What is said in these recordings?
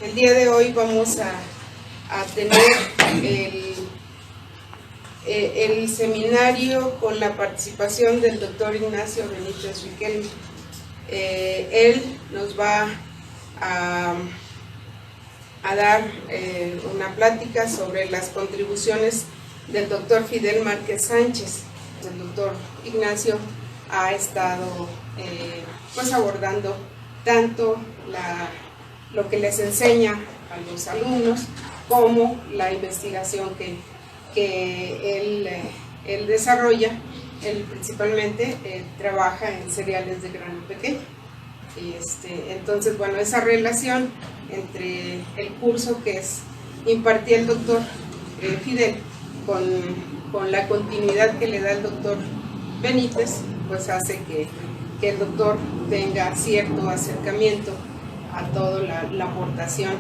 El día de hoy vamos a tener el seminario con la participación del doctor Ignacio Benítez Riquelme. Él nos va a dar una plática sobre las contribuciones del doctor Fidel Márquez Sánchez. El doctor Ignacio ha estado pues abordando tanto lo que les enseña a los alumnos como la investigación que él desarrolla. Él principalmente trabaja en cereales de grano pequeño. Entonces, bueno, esa relación entre el curso que impartía el doctor Fidel con la continuidad que le da el doctor Benítez, pues hace que el doctor tenga cierto acercamiento a toda la aportación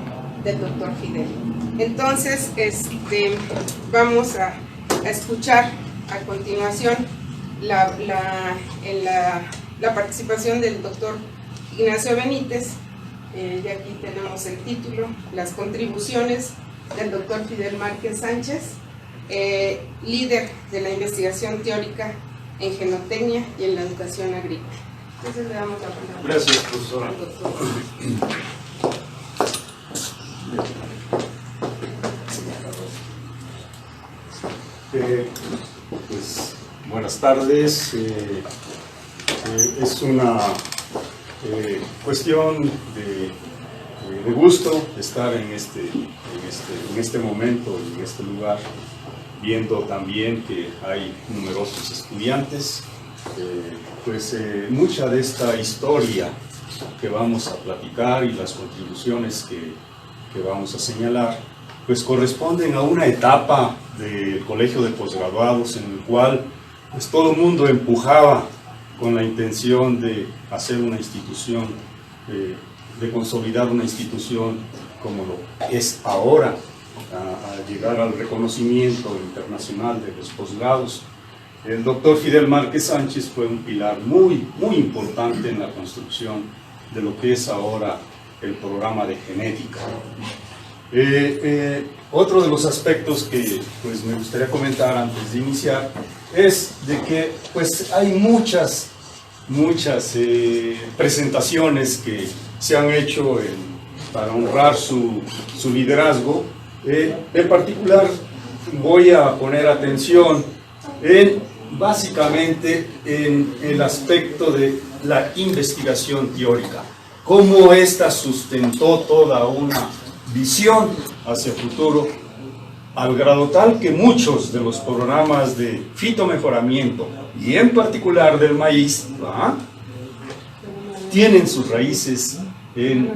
del doctor Fidel. Entonces, vamos a escuchar a continuación la participación del doctor Ignacio Benítez. Y aquí tenemos el título: las contribuciones del doctor Fidel Márquez Sánchez, líder de la investigación teórica en genotecnia y en la educación agrícola. Entonces le damos la palabra. Gracias, profesora. Pues, buenas tardes. Es una cuestión de gusto estar en este momento, en este lugar, viendo también que hay numerosos estudiantes. Mucha de esta historia que vamos a platicar y las contribuciones que vamos a señalar, pues corresponden a una etapa del colegio de posgraduados en el cual pues todo el mundo empujaba con la intención de hacer una institución, de consolidar una institución como lo es ahora, a llegar al reconocimiento internacional de los posgrados. El doctor Fidel Márquez Sánchez fue un pilar muy importante en la construcción de lo que es ahora el programa de genética. Otro de los aspectos que pues, me gustaría comentar antes de iniciar es de que pues, hay muchas presentaciones que se han hecho para honrar su liderazgo. En particular voy a poner atención básicamente en el aspecto de la investigación teórica, cómo ésta sustentó toda una visión hacia el futuro, al grado tal que muchos de los programas de fitomejoramiento, y en particular del maíz, tienen sus raíces en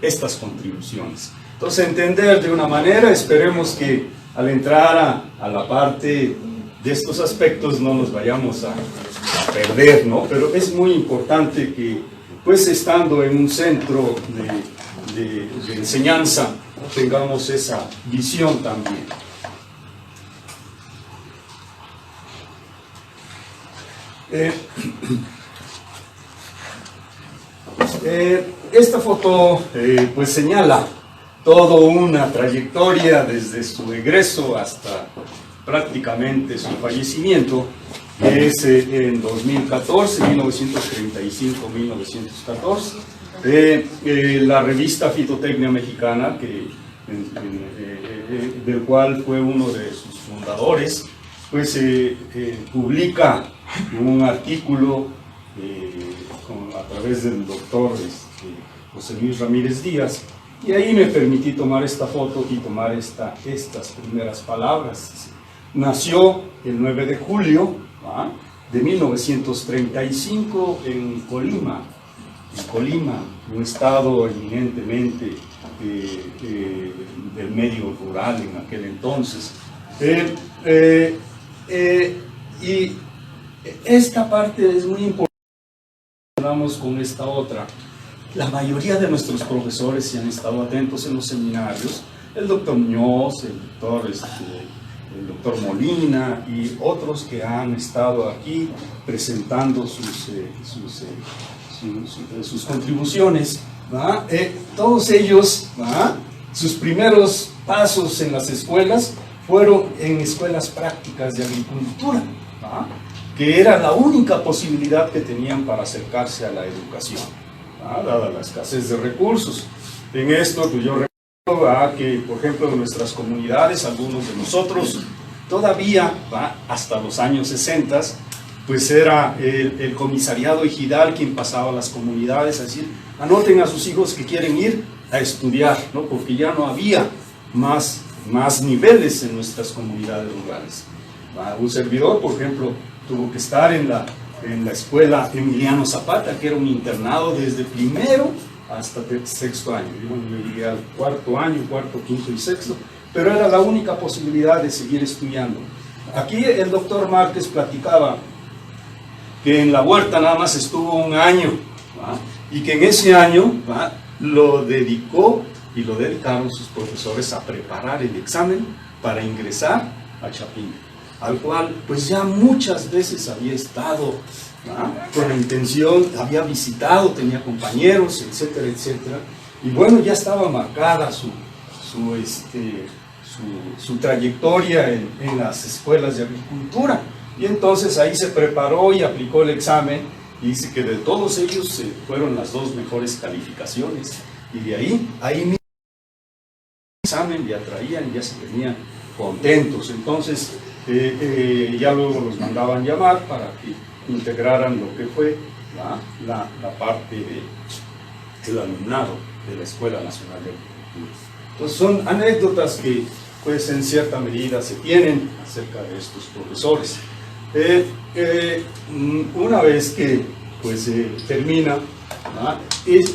estas contribuciones. Entonces, entender de una manera, esperemos que al entrar a la parte de estos aspectos no nos vayamos a perder, ¿no? Pero es muy importante que, pues estando en un centro de enseñanza, tengamos esa visión también. Esta foto pues señala toda una trayectoria desde su egreso hasta prácticamente su fallecimiento, que es en 2014, 1935-1914. La revista Fitotecnia Mexicana, del cual fue uno de sus fundadores, pues publica un artículo a través del doctor José Luis Ramírez Díaz, y ahí me permití tomar esta foto y tomar estas primeras palabras. Nació el 9 de julio de 1935 en Colima, un estado eminentemente del medio rural en aquel entonces. Y esta parte es muy importante. Hablamos con esta otra. La mayoría de nuestros profesores se han estado atentos en los seminarios, el doctor Muñoz, el doctor Molina y otros que han estado aquí presentando sus sus contribuciones, todos ellos, sus primeros pasos en las escuelas fueron en escuelas prácticas de agricultura, que era la única posibilidad que tenían para acercarse a la educación, dada la escasez de recursos. En esto, pues yo recuerdo que, por ejemplo, en nuestras comunidades, algunos de nosotros, todavía, hasta los años 60, pues era el comisariado ejidal quien pasaba a las comunidades a decir, anoten a sus hijos que quieren ir a estudiar, ¿no? Porque ya no había más niveles en nuestras comunidades rurales. Un servidor, por ejemplo, tuvo que estar en la escuela Emiliano Zapata, que era un internado desde primero hasta sexto año. Yo llegué al cuarto año, cuarto, quinto y sexto, pero era la única posibilidad de seguir estudiando. Aquí el doctor Márquez platicaba que en la huerta nada más estuvo un año, y que en ese año lo dedicó y lo dedicaron sus profesores a preparar el examen para ingresar a Chapín, al cual pues ya muchas veces había estado con la intención, había visitado, tenía compañeros, etcétera, etcétera, y bueno, ya estaba marcada su trayectoria en las escuelas de agricultura, y entonces ahí se preparó y aplicó el examen, y dice que de todos ellos fueron las 2 mejores calificaciones, y de ahí mismo examen ya traían, ya se tenían contentos. Entonces ya luego los mandaban llamar para que integraran lo que fue la parte del alumnado de la Escuela Nacional de Agricultura. Entonces son anécdotas que pues en cierta medida se tienen acerca de estos profesores. Una vez que pues termina,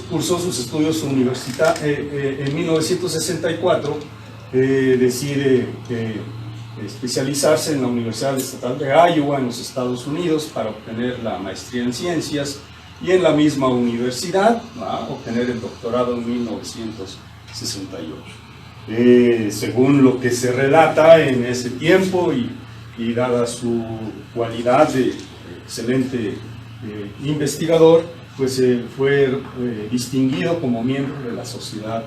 cursó sus estudios universitarios, en 1964 decide especializarse en la Universidad Estatal de Iowa en los Estados Unidos para obtener la maestría en ciencias, y en la misma universidad obtener el doctorado en 1968. Según lo que se relata en ese tiempo y dada su cualidad de excelente investigador, pues fue distinguido como miembro de la sociedad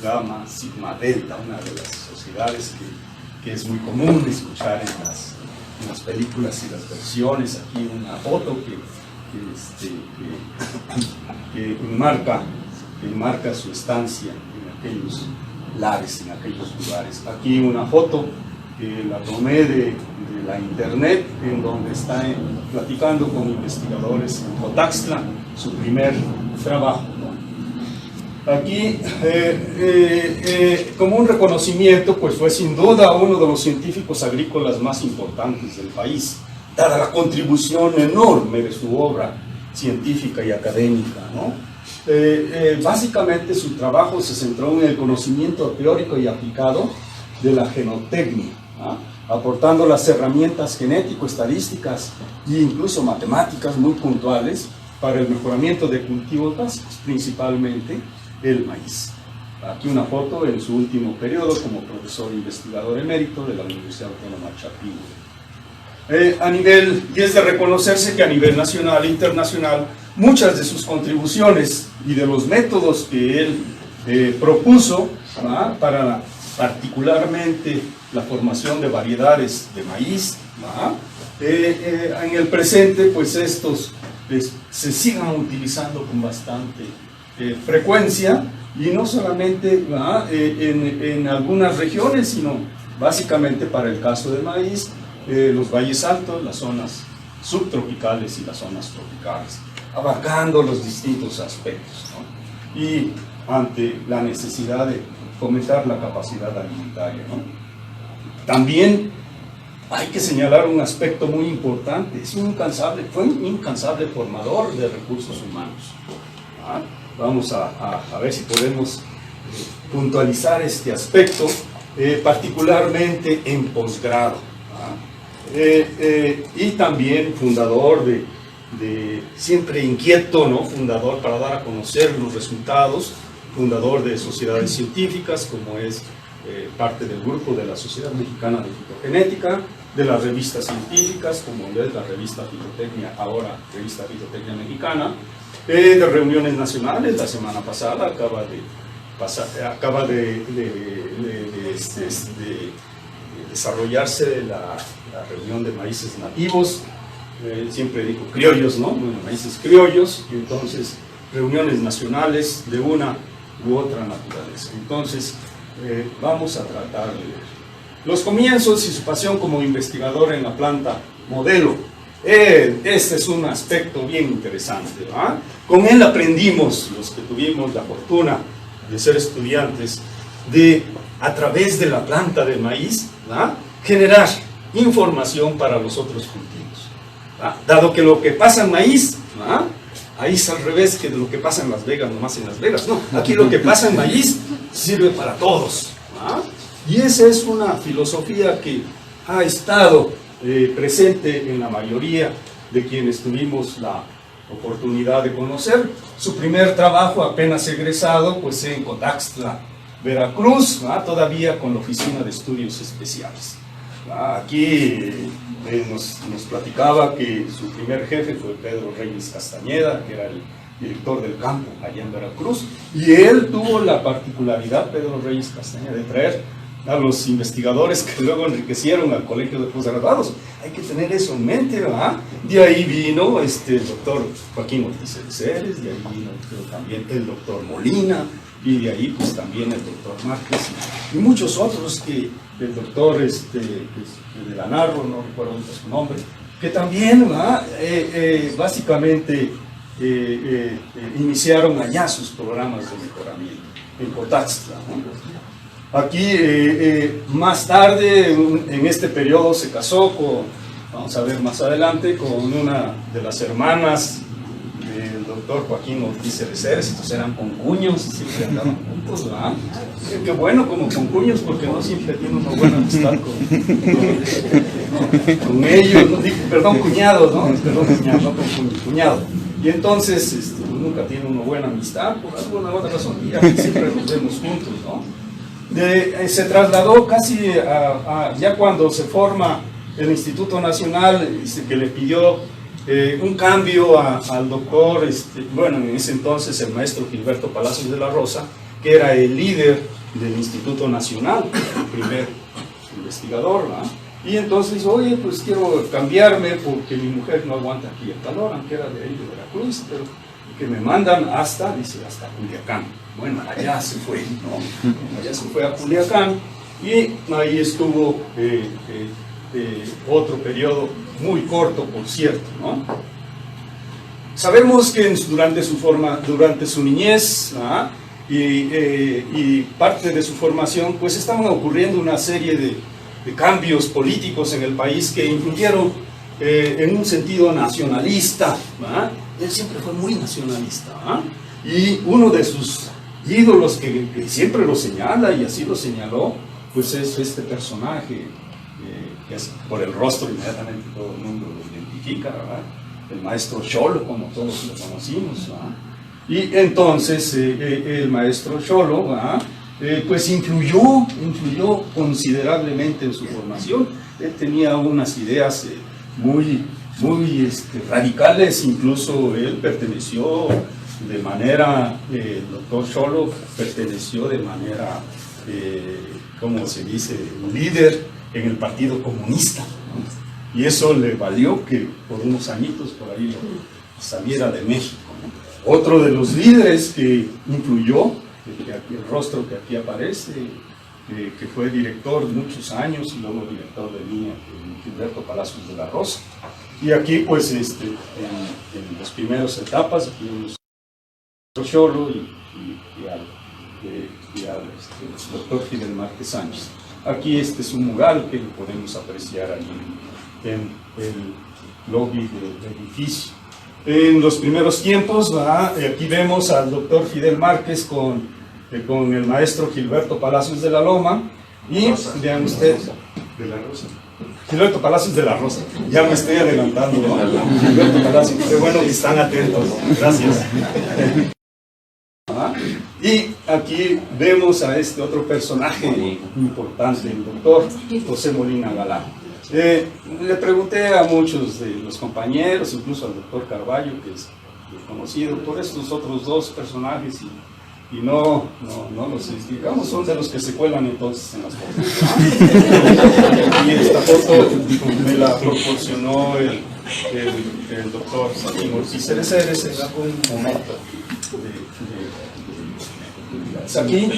Gamma Sigma Delta, una de las sociedades que es muy común escuchar en las películas y las versiones. Aquí una foto que enmarca su estancia en aquellos lares, en aquellos lugares. Aquí una foto que la tomé de la internet, en donde está platicando con investigadores en Cotaxtla, su primer trabajo. Aquí, como un reconocimiento, pues fue sin duda uno de los científicos agrícolas más importantes del país, dada la contribución enorme de su obra científica y académica, ¿no? Básicamente su trabajo se centró en el conocimiento teórico y aplicado de la genotecnia, aportando las herramientas genético-estadísticas e incluso matemáticas muy puntuales para el mejoramiento de cultivos básicos, principalmente el maíz. Aquí una foto en su último periodo como profesor investigador emérito de la Universidad Autónoma Chapín. Y es de reconocerse que a nivel nacional e internacional muchas de sus contribuciones y de los métodos que él propuso para particularmente la formación de variedades de maíz, en el presente pues estos se sigan utilizando con bastante frecuencia, y no solamente en algunas regiones, sino básicamente para el caso del maíz, los valles altos, las zonas subtropicales y las zonas tropicales, abarcando los distintos aspectos, ¿no? Y ante la necesidad de fomentar la capacidad alimentaria, ¿no? También hay que señalar un aspecto muy importante: fue un incansable formador de recursos humanos. Vamos a ver si podemos puntualizar este aspecto, particularmente en posgrado. Y también fundador siempre inquieto, ¿no? Fundador para dar a conocer los resultados, fundador de sociedades científicas, como es parte del grupo de la Sociedad Mexicana de Fitogenética, de las revistas científicas, como es la revista Fitotecnia, ahora revista Fitotecnia Mexicana, de reuniones nacionales. La semana pasada acaba de desarrollarse la reunión de maíces nativos, siempre digo criollos, ¿no? Bueno, maíces criollos, y entonces reuniones nacionales de una u otra naturaleza. Entonces, vamos a tratar de ver los comienzos y su pasión como investigador en la planta modelo. Este es un aspecto bien interesante, ¿verdad? Con él aprendimos, los que tuvimos la fortuna de ser estudiantes, de a través de la planta de maíz, ¿verdad?, generar información para los otros cultivos, ¿verdad? Dado que lo que pasa en maíz, ¿verdad?, ahí es al revés que lo que pasa en Las Vegas, nomás en Las Vegas. No, aquí lo que pasa en maíz sirve para todos, ¿verdad? Y esa es una filosofía que ha estado presente en la mayoría de quienes tuvimos la oportunidad de conocer. Su primer trabajo, apenas egresado, pues en Cotaxtla, Veracruz, ¿verdad?, todavía con la Oficina de Estudios Especiales. Aquí nos platicaba que su primer jefe fue Pedro Reyes Castañeda, que era el director del campo allá en Veracruz, y él tuvo la particularidad, Pedro Reyes Castañeda, de traer a los investigadores que luego enriquecieron al Colegio de Posgraduados. Hay que tener eso en mente, ¿verdad? De ahí vino el doctor Joaquín Ortiz Ceres, de ahí vino también el doctor Molina, y de ahí pues también el doctor Márquez, y muchos otros, que el doctor de la Narro, no recuerdo ahorita su nombre, que también, ¿verdad?, básicamente iniciaron allá sus programas de mejoramiento en Cotaxtla, ¿no? Aquí, más tarde, en este periodo, se casó con, vamos a ver más adelante, con una de las hermanas del doctor Joaquín Ortiz Ceres. Estos eran concuños, siempre andaban juntos, ¿verdad? Qué bueno, como concuños, porque no siempre tiene una buena amistad con ellos, no, perdón, cuñados, ¿no? Perdón, cuñado, no concuño, cuñado. Y entonces, pues nunca tiene una buena amistad, por alguna otra razón, y aquí siempre nos vemos juntos, ¿no? Se trasladó casi ya cuando se forma el Instituto Nacional, que le pidió un cambio al doctor, bueno, en ese entonces el maestro Gilberto Palacios de la Rosa, que era el líder del Instituto Nacional, el primer investigador, ¿no? Y entonces dijo, oye, pues quiero cambiarme porque mi mujer no aguanta aquí el calor, aunque era de ahí de Veracruz, pero que me mandan hasta Culiacán. Bueno, allá se fue, ¿no? Allá se fue a Culiacán, y ahí estuvo otro periodo muy corto, por cierto, ¿no? Sabemos que durante su niñez, ¿ah?, y parte de su formación, pues estaban ocurriendo una serie de cambios políticos en el país que influyeron en un sentido nacionalista, ¿ah? Él siempre fue muy nacionalista, ¿ah? Y uno de sus ídolos que siempre lo señala, y así lo señaló, pues es este personaje, que es, por el rostro inmediatamente todo el mundo lo identifica, ¿verdad?, el maestro Xolo, como todos lo conocimos, ¿verdad? Y entonces el maestro Xolo, ¿verdad?, pues influyó considerablemente en su formación. Él tenía unas ideas muy radicales, incluso él perteneció de manera, el doctor Xolo perteneció de manera, ¿cómo se dice?, líder en el Partido Comunista, ¿no? Y eso le valió que por unos añitos por ahí saliera de México, ¿no? Otro de los líderes que influyó, el rostro que aquí aparece, que fue director muchos años y luego director de línea, Gilberto Palacios de la Rosa. Y aquí, pues, en las primeras etapas, aquí vemos a Xolo y al doctor Fidel Márquez Sánchez. Aquí este es un mural que podemos apreciar allí en el lobby del edificio. En los primeros tiempos, aquí vemos al doctor Fidel Márquez con el maestro Gilberto Palacios de la Loma, y vean ustedes, de la Rosa. Gilberto Palacios de la Rosa, ya me estoy adelantando, ¿no? Gilberto Palacios, qué bueno que están atentos, gracias. Y aquí vemos a este otro personaje importante, el doctor José Molina Galán. Le pregunté a muchos de los compañeros, incluso al doctor Carballo, que es conocido por estos otros dos personajes, y no los digamos, son de los que se cuelan entonces en las fotos. Y esta foto me la proporcionó el doctor Joaquín Ortiz Cereces en algún momento. Aquí,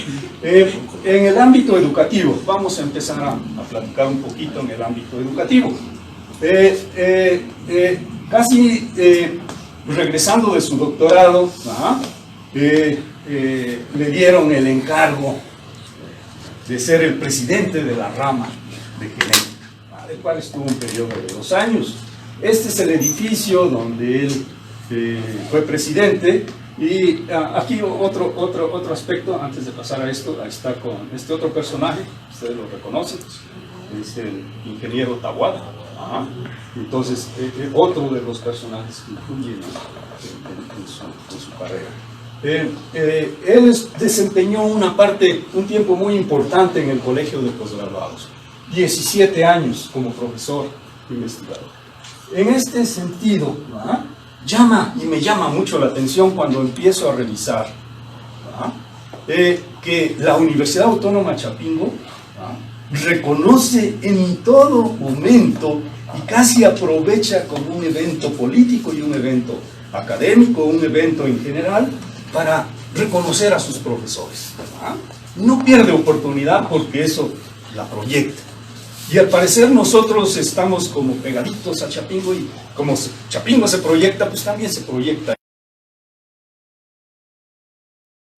en el ámbito educativo, vamos a empezar a platicar un poquito en el ámbito educativo. Casi regresando de su doctorado, le dieron el encargo de ser el presidente de la rama de genética, del cual estuvo un periodo de 2 años. Este es el edificio donde él fue presidente. Y aquí otro aspecto, antes de pasar a esto, ahí está con este otro personaje, ustedes lo reconocen, es el ingeniero Tahuada. Entonces, otro de los personajes que influyen en su carrera. Él desempeñó un tiempo muy importante en el colegio de posgraduados, 17 años como profesor investigador. En este sentido, me llama mucho la atención cuando empiezo a revisar que la Universidad Autónoma Chapingo reconoce en todo momento y casi aprovecha como un evento político y un evento académico, un evento en general, para reconocer a sus profesores. No pierde oportunidad porque eso la proyecta. Y al parecer nosotros estamos como pegaditos a Chapingo, y como Chapingo se proyecta, pues también se proyecta.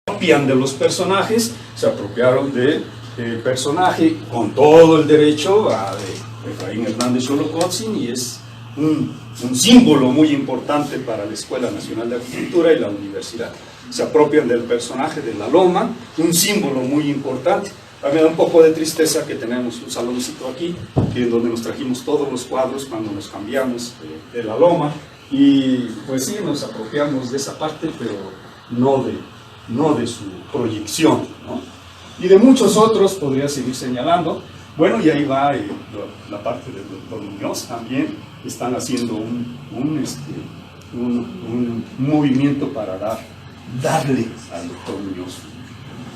Se apropian de los personajes, se apropiaron del personaje con todo el derecho de Efraín Hernández Xolocotzin, y es un símbolo muy importante para la Escuela Nacional de Agricultura y la universidad. Se apropian del personaje de la loma, un símbolo muy importante. A mí me da un poco de tristeza que tenemos un saloncito aquí, donde nos trajimos todos los cuadros cuando nos cambiamos de la loma, y pues sí, nos apropiamos de esa parte, pero no de su proyección, ¿no? Y de muchos otros podría seguir señalando. Bueno, y ahí va la parte del doctor Muñoz también. Están haciendo un movimiento para darle al doctor Muñoz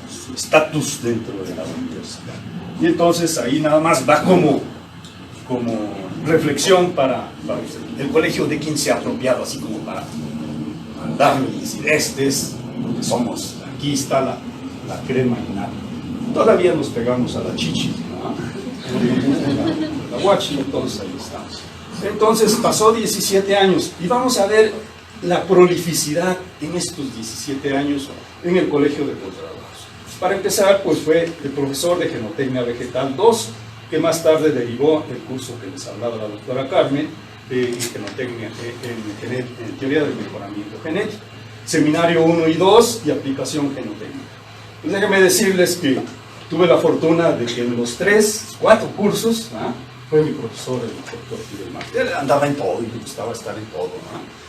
su estatus dentro de la universidad. Y entonces ahí nada más va como reflexión para el colegio de quien se ha apropiado, así como para darle y decir, este es lo que somos, aquí está la crema y nada. Todavía nos pegamos a la chichi, ¿no? La guachi, entonces ahí estamos. Entonces pasó 17 años y vamos a ver la prolificidad en estos 17 años en el colegio de posgraduados. Para empezar, pues fue el profesor de Genotecnia Vegetal 2, que más tarde derivó el curso que les hablaba la doctora Carmen, en teoría del mejoramiento genético. Seminario 1 y 2 y aplicación genotécnica. Pues déjenme decirles que tuve la fortuna de que en los 4 cursos, fue mi profesor, el doctor Fidel Martí. Él andaba en todo y le gustaba estar en todo,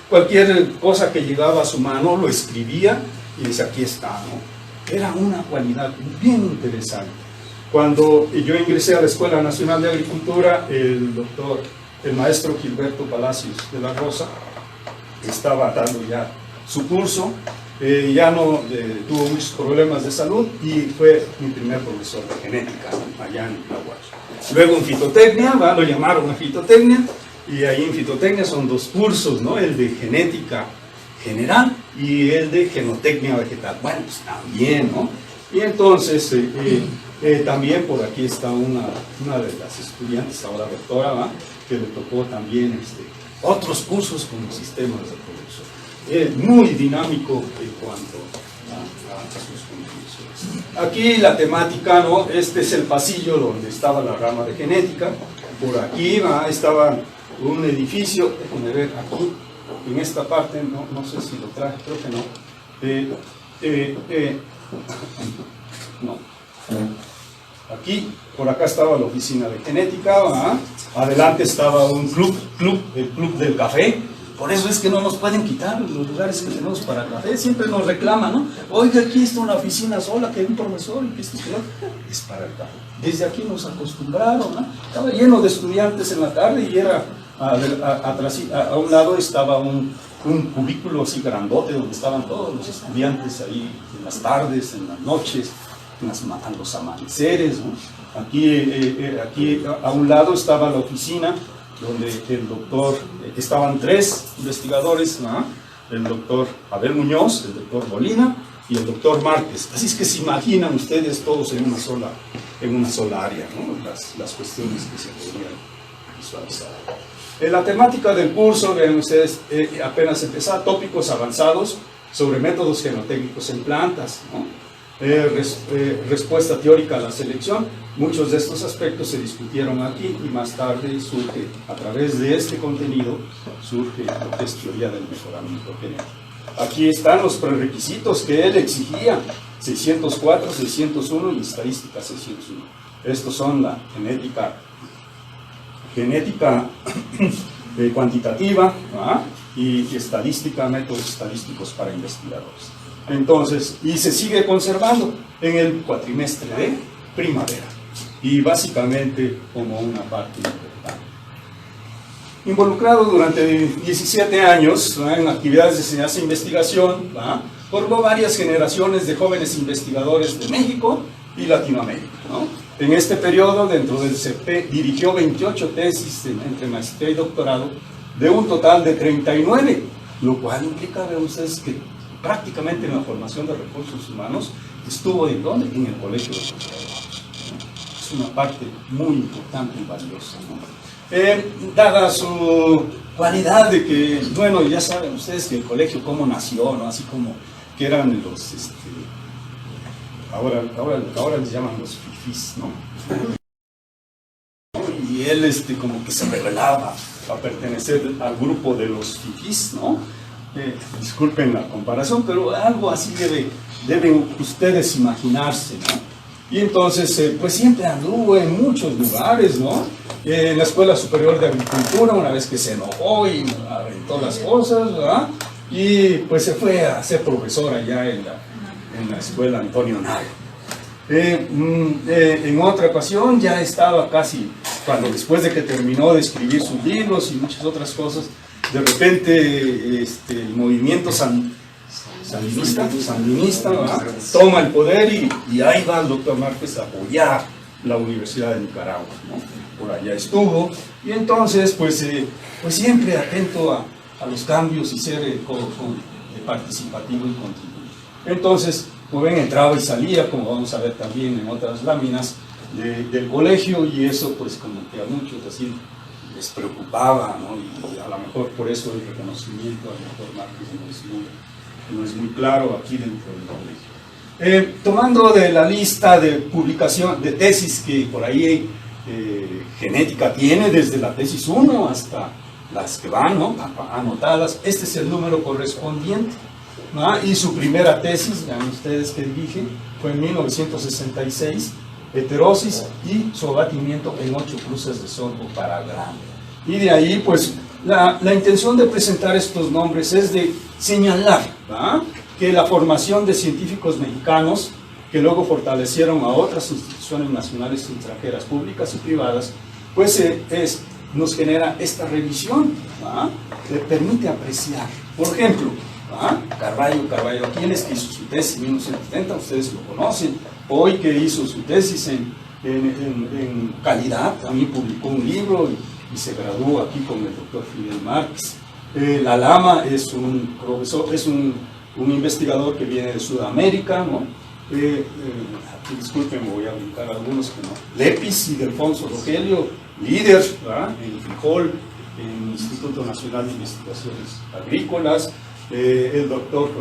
Cualquier cosa que llegaba a su mano lo escribía y dice, aquí está, Era una cualidad bien interesante. Cuando yo ingresé a la Escuela Nacional de Agricultura, el maestro Gilberto Palacios de la Rosa estaba dando ya su curso, ya no tuvo muchos problemas de salud y fue mi primer profesor de genética allá en Tlahuachi. Luego en fitotecnia, lo llamaron a fitotecnia, y ahí en fitotecnia son 2 cursos, el de genética general y el de genotecnia vegetal. Bueno, pues también, Y entonces, también por aquí está una de las estudiantes, ahora doctora, que le tocó también otros cursos con los sistemas de producción. Muy dinámico en cuanto a sus conclusiones. Aquí la temática, este es el pasillo donde estaba la rama de genética. Por aquí estaba un edificio, déjenme ver aquí, en esta parte, no sé si lo traje, creo que no. Aquí, por acá estaba la oficina de genética, adelante estaba un el club del café, Por eso es que no nos pueden quitar los lugares que tenemos para café. Siempre nos reclaman, ¿no? Oiga, aquí está una oficina sola, que hay un profesor, y que esto, que lo otro. Es para el café. Desde aquí nos acostumbraron, ¿no? Estaba lleno de estudiantes en la tarde y era, a un lado estaba un cubículo así grandote donde estaban todos los estudiantes ahí en las tardes, en las noches, en los amaneceres, ¿no? Aquí a un lado estaba la oficina donde el doctor, estaban 3 investigadores, ¿no? El doctor Abel Muñoz, el doctor Molina y el doctor Márquez. Así es que se imaginan ustedes todos en una sola área, ¿no? Las cuestiones que se podrían visualizar. La temática del curso, vean ustedes, apenas empezar, tópicos avanzados sobre métodos genotécnicos en plantas, ¿no? Respuesta teórica a la selección. Muchos de estos aspectos se discutieron aquí y más tarde surge, a través de este contenido, surge lo que es teoría del mejoramiento genético. Aquí están los prerequisitos que él exigía, 604, 601 y estadística 601. Estos son la genética cuantitativa, ¿ah? Y estadística, métodos estadísticos para investigadores. Entonces, y se sigue conservando en el cuatrimestre de primavera, y básicamente como una parte importante. Involucrado durante 17 años, ¿no? En actividades de enseñanza e investigación, ¿no? Formó varias generaciones de jóvenes investigadores de México y Latinoamérica, ¿no? En este periodo, dentro del CP, dirigió 28 tesis entre maestría y doctorado, de un total de 39, lo cual implica, vean ustedes, que prácticamente en la formación de recursos humanos estuvo ¿en dónde? En el colegio de posgraduados. Es una parte muy importante y valiosa, ¿no? Dada su cualidad de que, bueno, ya saben ustedes que el colegio cómo nació, ¿no? Así como que eran los, ahora les llaman los fifís, ¿no? Y él como que se rebelaba a pertenecer al grupo de los fifís, ¿no? Disculpen la comparación, pero algo así deben ustedes imaginarse, ¿no? Y entonces, pues siempre anduvo en muchos lugares, ¿no? En la Escuela Superior de Agricultura, una vez que se enojó y aventó las cosas, ¿verdad? Y pues se fue a ser profesor allá en la Escuela Antonio Nago. En otra ocasión ya estaba casi, después de que terminó de escribir sus libros y muchas otras cosas, de repente el movimiento sandinista, ¿verdad? Toma el poder y ahí va el doctor Márquez a apoyar la Universidad de Nicaragua, ¿no? Por allá estuvo, y entonces pues siempre atento a los cambios y ser participativo y contributivo. Entonces, como ven, entraba y salía, como vamos a ver también en otras láminas del colegio, y eso pues como que a muchos así les preocupaba, ¿no? Y a lo mejor por eso el reconocimiento al doctor Márquez no es muy claro aquí dentro del colegio. Tomando de la lista de publicación, de tesis que por ahí genética tiene, desde la tesis 1 hasta las que van, ¿no? Anotadas, este es el número correspondiente, ¿no? Y su primera tesis, vean ustedes que dirige, fue en 1966, heterosis y su abatimiento en 8 cruces de sorgo para grano. Y de ahí, pues, la intención de presentar estos nombres es de señalar, ¿verdad?, que la formación de científicos mexicanos, que luego fortalecieron a otras instituciones nacionales y extranjeras, públicas y privadas, pues nos genera esta revisión, ¿verdad?, que permite apreciar. Por ejemplo, Carballo, quienes que hizo su tesis en 1970, ustedes lo conocen. Hoy que hizo su tesis en calidad, también publicó un libro y se graduó aquí con el doctor Fidel Márquez. La Lama es un profesor, es un investigador que viene de Sudamérica, ¿no? Aquí, disculpen, me voy a brincar algunos que no. Lepis y Delfonso Rogelio, líder, ¿verdad?, en frijol, en el Instituto Nacional de Investigaciones Agrícolas. El doctor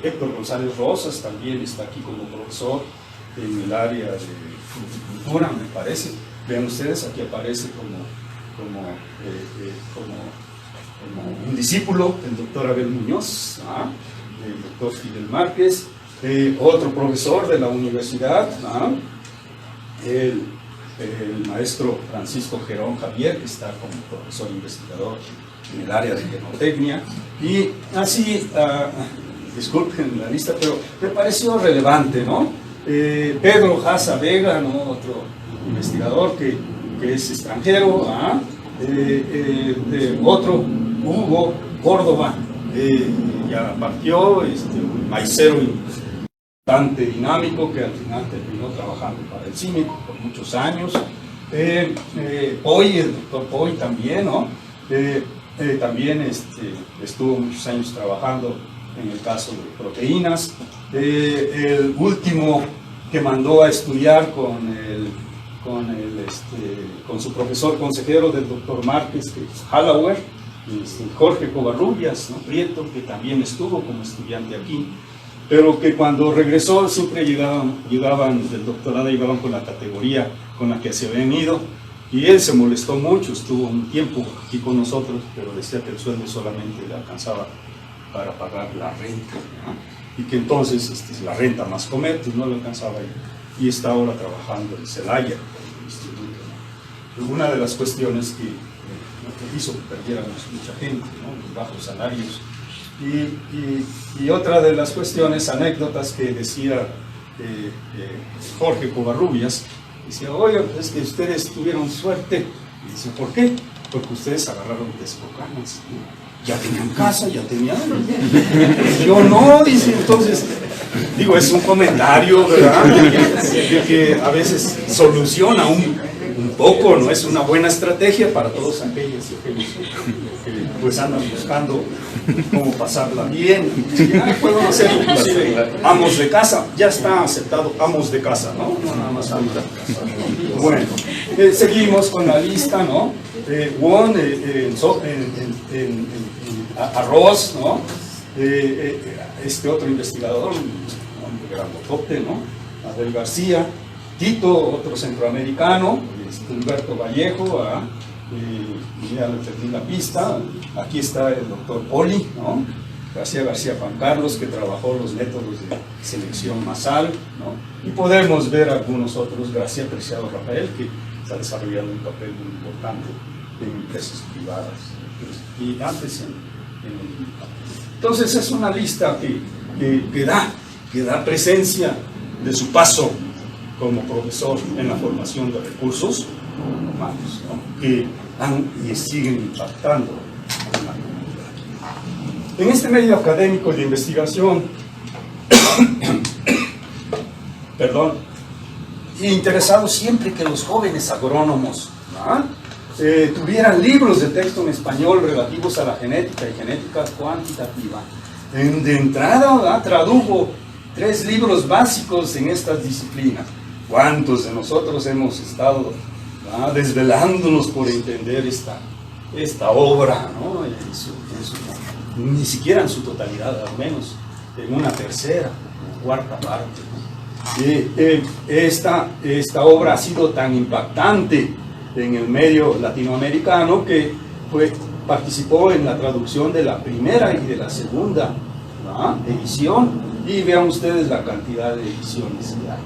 Héctor González Rosas también está aquí como profesor en el área de fruticultura, me parece. Vean ustedes, aquí aparece como un discípulo del doctor Abel Muñoz, el doctor Fidel Márquez, otro profesor de la universidad, el maestro Francisco Gerón Javier, que está como profesor investigador en el área de genotecnia. Y así, disculpen la lista, pero me pareció relevante, ¿no? Pedro Haza Vega, ¿no? Otro investigador que es extranjero, otro, Hugo Córdoba, ya partió, un maicero bastante dinámico que al final terminó trabajando para el CIMIC por muchos años. Hoy, el doctor Poy también, ¿no? También estuvo muchos años trabajando en el caso de proteínas. El último que mandó a estudiar con su profesor consejero del doctor Márquez, que es Hallauer, Jorge Covarrubias, ¿no? Prieto, que también estuvo como estudiante aquí, pero que cuando regresó siempre llegaban del doctorado, llegaban con la categoría con la que se habían ido, y él se molestó mucho, estuvo un tiempo aquí con nosotros, pero decía que el sueldo solamente le alcanzaba para pagar la renta, ¿no? Y que entonces la renta más comer, pues no le alcanzaba, y está ahora trabajando en Celaya, en el instituto, ¿no? Una de las cuestiones que hizo que perdiéramos mucha gente, ¿no? Los bajos salarios. Y otra de las cuestiones, anécdotas que decía Jorge Covarrubias, decía, oye, es que ustedes tuvieron suerte. Y dice, ¿por qué? Porque ustedes agarraron desbocanas, ¿no? Ya tenían casa, ya tenían... Yo no, dice, entonces... Digo, es un comentario, ¿verdad? De que a veces soluciona un poco, ¿no? Es una buena estrategia para todos aquellos que pues andan buscando cómo pasarla bien. Ya puedo hacer inclusive amos de casa, ya está aceptado amos de casa, ¿no? No nada más amos de casa. Bueno, seguimos con la lista, ¿no? Won, Arroz, ¿no? Otro investigador, un hombre grandotote, ¿no? Abel García, Tito, otro centroamericano, Humberto Vallejo, ya le perdí la pista. Aquí está el doctor Poli, ¿no? García Juan Carlos, que trabajó los métodos de selección masal, ¿no? Y podemos ver algunos otros, García Preciado Rafael, que está desarrollando un papel muy importante en empresas privadas, y antes entonces es una lista que da presencia de su paso como profesor en la formación de recursos humanos, ¿no? Que han y siguen impactando en la comunidad. En este medio académico de investigación, perdón, interesado siempre que los jóvenes agrónomos, ¿no? Tuvieran libros de texto en español relativos a la genética y genética cuantitativa. De entrada, ¿verdad? Tradujo 3 libros básicos en estas disciplinas. ¿Cuántos de nosotros hemos estado, ¿verdad?, desvelándonos por entender esta obra, ¿no? Ni siquiera en su totalidad, al menos en una tercera o cuarta parte, ¿no? Esta obra ha sido tan impactante en el medio latinoamericano que participó en la traducción de la primera y de la segunda, ¿no?, edición, y vean ustedes la cantidad de ediciones que hay.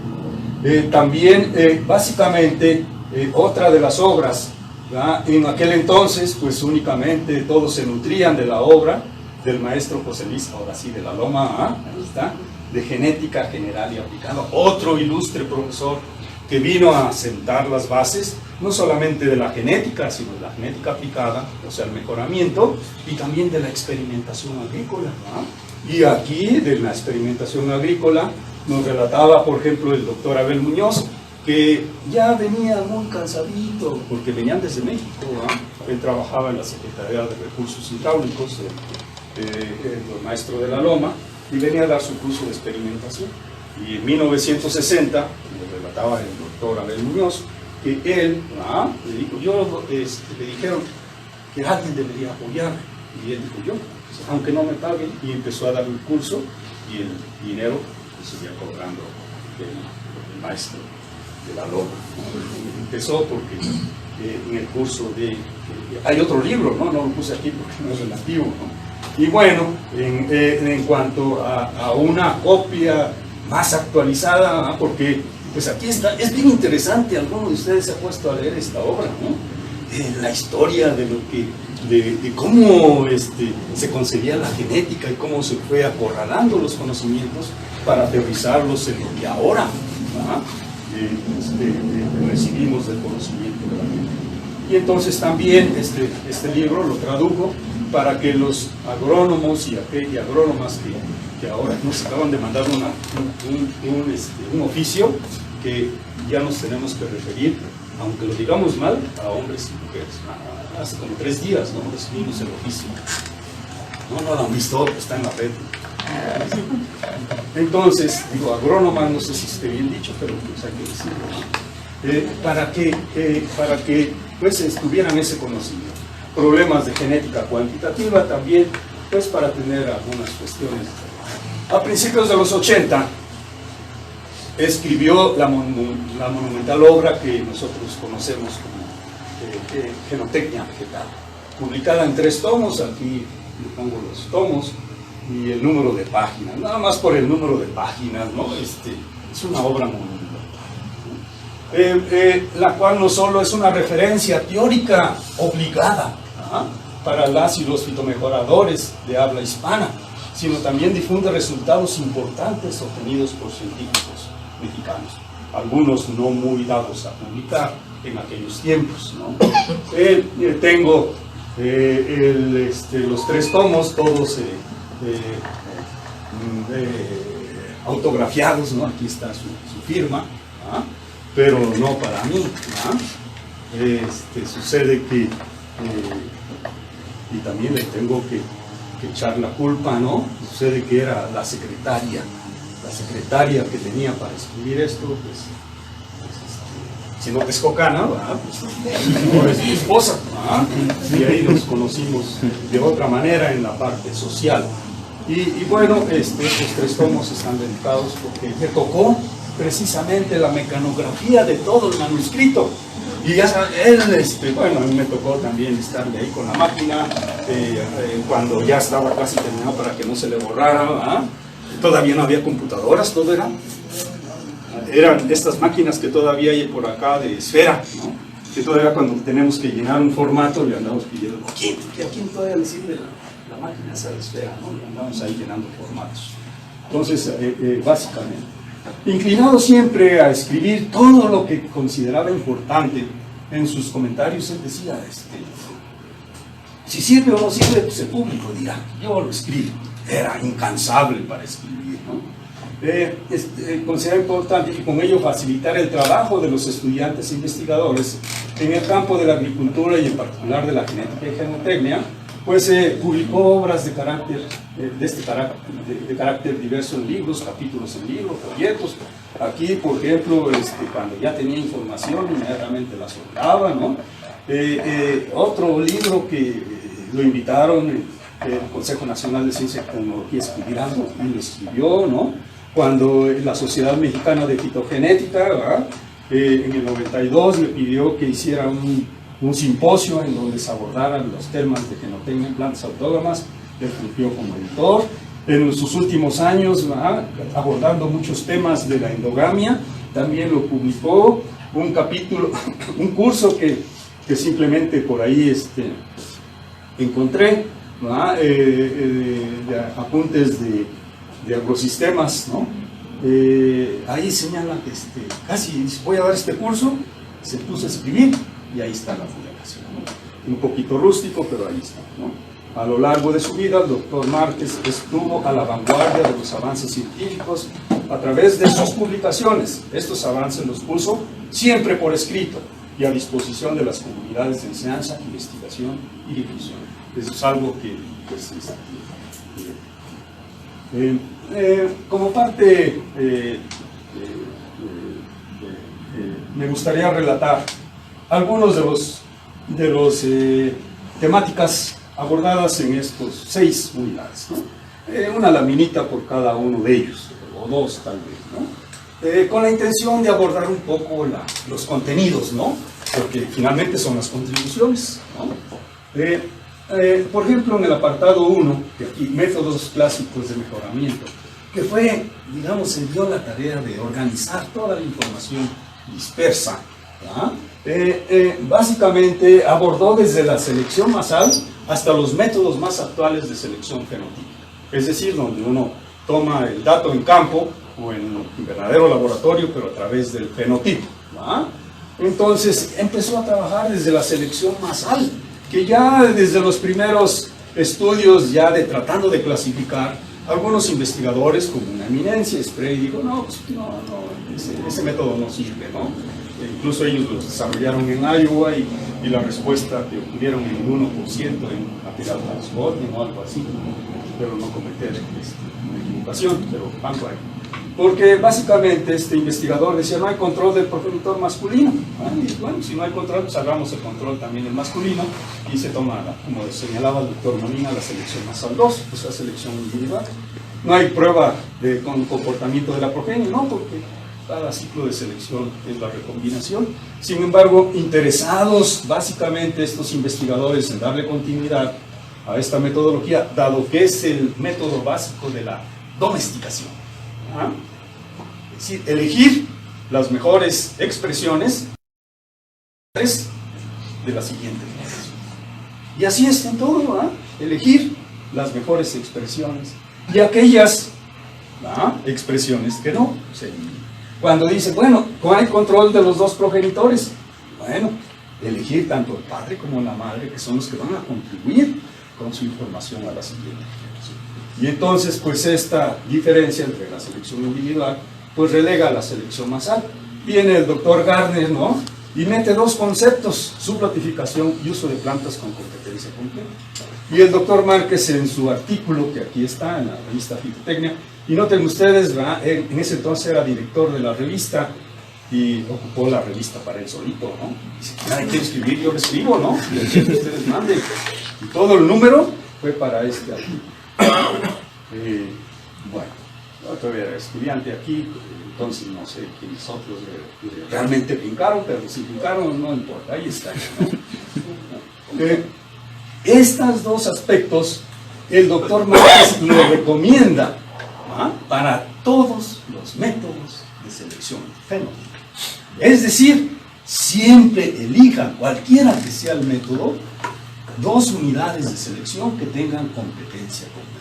También, básicamente, otra de las obras, ¿verdad? En aquel entonces, pues únicamente todos se nutrían de la obra del maestro José Luis, ahora sí, de la Loma, ahí está, de genética general y aplicada, otro ilustre profesor que vino a sentar las bases, no solamente de la genética, sino de la genética aplicada, o sea, el mejoramiento, y también de la experimentación agrícola, ¿no? Y aquí, de la experimentación agrícola, nos relataba, por ejemplo, el doctor Abel Muñoz, que ya venía muy cansadito, porque venían desde México, ¿no? Él trabajaba en la Secretaría de Recursos Hidráulicos, el maestro de la Loma, y venía a dar su curso de experimentación. Y en 1960, le relataba el doctor Abel Muñoz, que él, le dijo, le dijeron que alguien debería apoyar, y él dijo, yo, aunque no me paguen, y empezó a dar un curso, y el dinero se seguía cobrando el maestro de la Loma, ¿no? Empezó porque en el curso hay otro libro, no lo puse aquí porque no es relativo, ¿no? Y bueno, en cuanto a una copia más actualizada, porque pues aquí está, es bien interesante, alguno de ustedes se ha puesto a leer esta obra, ¿no? La historia de de cómo se concebía la genética y cómo se fue acorralando los conocimientos para aterrizarlos en lo que ahora recibimos del conocimiento de la genética. Y entonces también este libro lo tradujo para que los agrónomos y agrónomas que ahora nos acaban de mandar un oficio que ya nos tenemos que referir, aunque lo digamos mal, a hombres y mujeres. Hace como 3 días no recibimos el oficio. No lo han visto, está en la red. Entonces, digo, agrónoma, no sé si esté bien dicho, pero pues hay que decirlo, ¿no? para que pues tuvieran ese conocimiento. Problemas de genética cuantitativa también, pues para tener algunas cuestiones. A principios de los 80, escribió la monumental obra que nosotros conocemos como Genotecnia Vegetal, publicada en 3 tomos, aquí le pongo los tomos y el número de páginas, nada más por el número de páginas, ¿no? Es una obra monumental, ¿no? La cual no solo es una referencia teórica obligada para las y los fitomejoradores de habla hispana, sino también difunde resultados importantes obtenidos por científicos mexicanos, algunos no muy dados a publicar en aquellos tiempos, ¿no? Tengo los 3 tomos, todos autografiados, ¿no? Aquí está su firma, pero no para mí. Sucede que, y también le tengo que echar la culpa, ¿no? Sucede que era la secretaria que tenía para escribir esto, pues si no Texcocana, pues no es mi esposa, y ahí nos conocimos de otra manera en la parte social. Y bueno, estos 3 tomos están dedicados porque me tocó precisamente la mecanografía de todo el manuscrito. Y ya él, bueno, a mí me tocó también estarle ahí con la máquina cuando ya estaba casi terminado para que no se le borrara. Todavía no había computadoras, todo eran estas máquinas que todavía hay por acá de esfera, ¿no? Que todavía cuando tenemos que llenar un formato le andamos pidiendo, ¿a quién todavía le sirve la máquina esa de esfera, ¿no? Y andamos ahí llenando formatos. Entonces, básicamente, inclinado siempre a escribir todo lo que consideraba importante, en sus comentarios él decía, si sirve o no sirve, pues el público dirá, yo lo escribo. Era incansable para escribir, ¿no? Considera importante y con ello facilitar el trabajo de los estudiantes e investigadores en el campo de la agricultura y en particular de la genética y genotecnia, pues publicó obras de carácter diverso en libros, capítulos en libros, folletos. Aquí, por ejemplo, cuando ya tenía información, inmediatamente la soltaba, ¿no? Otro libro que lo invitaron el Consejo Nacional de Ciencia y Tecnología a escribir algo, y lo escribió, ¿no? Cuando la Sociedad Mexicana de Fitogenética, en el 92, le pidió que hiciera un simposio en donde se abordaran los temas de genotecnia en plantas autógamas, él fungió como editor. En sus últimos años, abordando muchos temas de la endogamia, también lo publicó, un capítulo, un curso que simplemente por ahí encontré, apuntes de agrosistemas, ¿no? Ahí señala que casi voy a dar este curso, se puso a escribir y ahí está la publicación, ¿no? Un poquito rústico, pero ahí está, ¿no? A lo largo de su vida, el doctor Márquez estuvo a la vanguardia de los avances científicos a través de sus publicaciones. Estos avances los puso siempre por escrito y a disposición de las comunidades de enseñanza, investigación y difusión. Eso es algo que pues, como parte me gustaría relatar algunos de los temáticas abordadas en estos 6 unidades, ¿no? Una laminita por cada uno de ellos, o 2 tal vez, ¿no? Con la intención de abordar un poco los contenidos, ¿no? Porque finalmente son las contribuciones, ¿no? Por ejemplo, en el apartado 1, que aquí, métodos clásicos de mejoramiento, que fue, digamos, se dio la tarea de organizar toda la información dispersa, básicamente abordó desde la selección masal hasta los métodos más actuales de selección fenotípica. Es decir, donde uno toma el dato en campo o en verdadero laboratorio, pero a través del fenotipo, ¿va? Entonces empezó a trabajar desde la selección masal, que ya desde los primeros estudios ya tratando de clasificar, algunos investigadores como una eminencia, Spray, dijo, no, pues, no, ese método no sirve, ¿no? Incluso ellos los desarrollaron en Iowa y la respuesta que obtuvieron en el 1% en material transporting o algo así, pero no cometer una equivocación, pero algo ahí. Porque básicamente este investigador decía, no hay control del progenitor masculino. Y bueno, si no hay control, pues hagamos el control también del masculino y se toma, como señalaba el doctor Molina, la selección masal 2, pues la selección individual. No hay prueba de comportamiento de la progenie, no, porque cada ciclo de selección es la recombinación. Sin embargo, interesados básicamente estos investigadores en darle continuidad a esta metodología, dado que es el método básico de la domesticación. ¿Ah? Es decir, elegir las mejores expresiones de la siguiente manera. Y así es en todo, ¿ah? Elegir las mejores expresiones y aquellas expresiones que no se eliminan. Cuando dice, bueno, hay control de los dos progenitores, bueno, elegir tanto el padre como la madre, que son los que van a contribuir con su información a la siguiente generación. Y entonces, pues esta diferencia entre la selección individual, pues relega a la selección masal. Viene el doctor Gardner, ¿no? Y mete dos conceptos, subnotificación y uso de plantas con competencia completa. Y el doctor Márquez en su artículo, que aquí está en la revista Fitotecnia, y noten ustedes, ¿verdad? En ese entonces era director de la revista y ocupó la revista para él solito, ¿no? Dice, nadie quiere escribir, yo lo escribo, ¿no? Y el que ustedes manden. Y todo el número fue para este artículo. Bueno, yo todavía era estudiante aquí, entonces no sé quiénes otros realmente brincaron, pero si brincaron no importa, ahí está, ¿no? Estos dos aspectos el doctor Márquez lo recomienda para todos los métodos de selección fenotípica. Es decir, siempre elija, cualquiera que sea el método, dos unidades de selección que tengan competencia completa.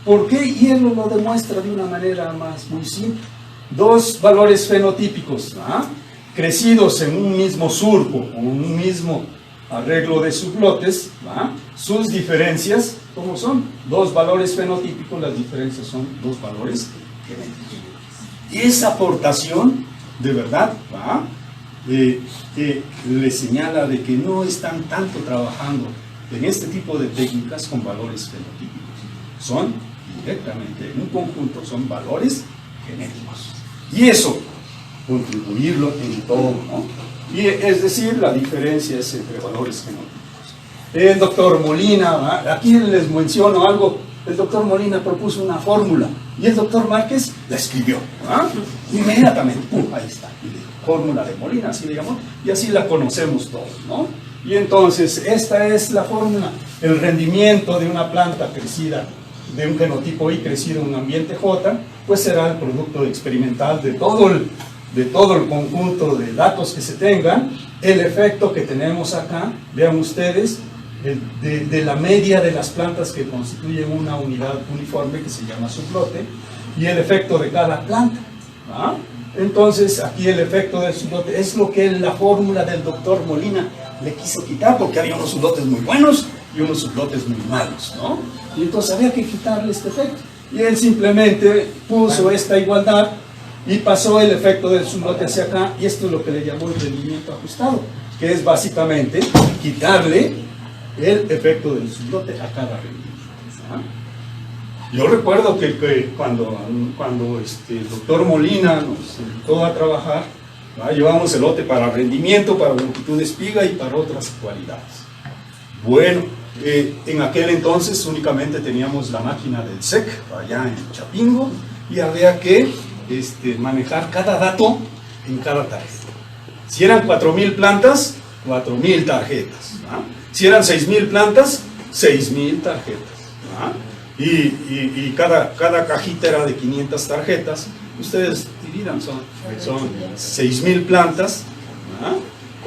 ¿Por qué? Y él lo demuestra de una manera muy simple. Dos valores fenotípicos, crecidos en un mismo surco o un mismo arreglo de sublotes, sus diferencias, ¿cómo son? Dos valores fenotípicos, las diferencias son dos valores genéticos. Y esa aportación, de verdad, le señala de que no están tanto trabajando en este tipo de técnicas con valores fenotípicos. Son directamente, en un conjunto, son valores genéticos. Y eso, contribuirlo en todo, ¿no? Y es decir, la diferencia es entre valores genóticos. El doctor Molina, aquí les menciono algo, el doctor Molina propuso una fórmula y el doctor Márquez la escribió, inmediatamente, ¡pum!, ahí está, fórmula de Molina, así le llamó, y así la conocemos todos, ¿no? Y entonces, esta es la fórmula, el rendimiento de una planta crecida, de un genotipo Y crecido en un ambiente J, pues será el producto experimental de todo el conjunto de datos que se tengan, el efecto que tenemos acá, vean ustedes, de la media de las plantas que constituyen una unidad uniforme que se llama sublote, y el efecto de cada planta. Entonces, aquí el efecto del sublote es lo que la fórmula del doctor Molina le quiso quitar, porque había unos sublotes muy buenos y unos sublotes muy malos, ¿no? Y entonces había que quitarle este efecto. Y él simplemente puso esta igualdad y pasó el efecto del sublote hacia acá, y esto es lo que le llamó el rendimiento ajustado, que es básicamente quitarle el efecto del sublote a cada rendimiento. Yo recuerdo que cuando el doctor Molina nos invitó a trabajar, llevamos el lote para rendimiento, para longitud de espiga y para otras cualidades. Bueno, en aquel entonces únicamente teníamos la máquina del SEC allá en Chapingo y había que manejar cada dato en cada tarjeta. Si eran 4,000 plantas, 4,000 tarjetas. Si eran 6,000 plantas, 6,000 tarjetas. Y cada cajita era de 500 tarjetas. Ustedes dividan, son 6,000 plantas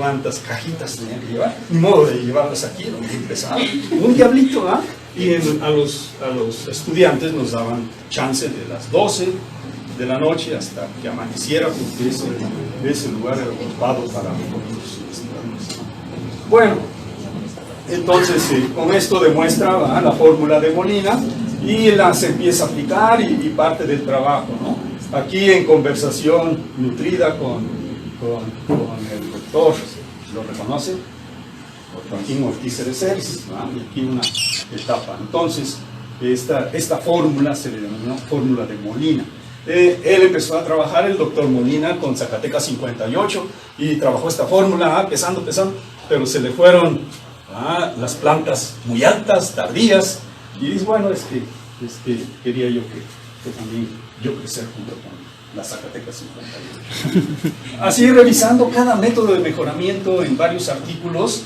cuántas cajitas tenía que llevar, ni modo de llevarlas aquí, era muy pesado, un diablito, ¿ah? Y a los estudiantes nos daban chance de las 12 de la noche hasta que amaneciera, porque ese lugar era ocupado para los estudiantes. Bueno, entonces con esto demuestra la fórmula de Molina y se empieza a aplicar y parte del trabajo, ¿no? Aquí en conversación nutrida con el doctor, ¿lo reconoce? Joaquín Ortiz Cereceres, ¿no? Y aquí una etapa. Entonces, esta fórmula se le denominó fórmula de Molina. Él empezó a trabajar, el doctor Molina, con Zacatecas 58 y trabajó esta fórmula, pesando, pero se le fueron las plantas muy altas, tardías, y dice, bueno, quería yo que también yo crecer junto con la Zacatecas 58. Así, revisando cada método de mejoramiento en varios artículos,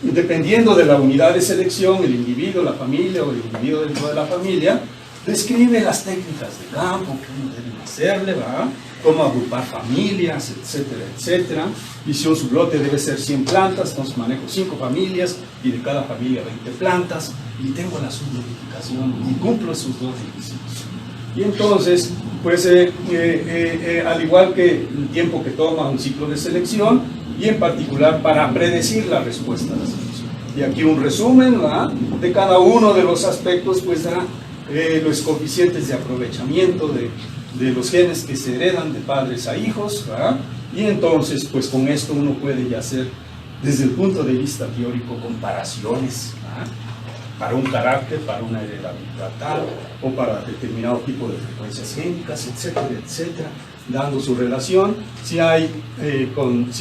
dependiendo de la unidad de selección, el individuo, la familia o el individuo dentro de la familia, describe las técnicas de campo que uno debe hacerle, cómo agrupar familias, etcétera, etcétera. Y si un sublote debe ser 100 plantas, entonces manejo 5 familias y de cada familia 20 plantas y tengo la subnotificación y cumplo esos dos requisitos. Y entonces, pues al igual que el tiempo que toma un ciclo de selección y en particular para predecir la respuesta a la selección. Y aquí un resumen de cada uno de los aspectos, pues da los coeficientes de aprovechamiento de los genes que se heredan de padres a hijos, y entonces pues con esto uno puede ya hacer desde el punto de vista teórico comparaciones para un carácter, para una heredabilidad tal o para determinado tipo de frecuencias génicas, etcétera, etcétera, dando su relación. Si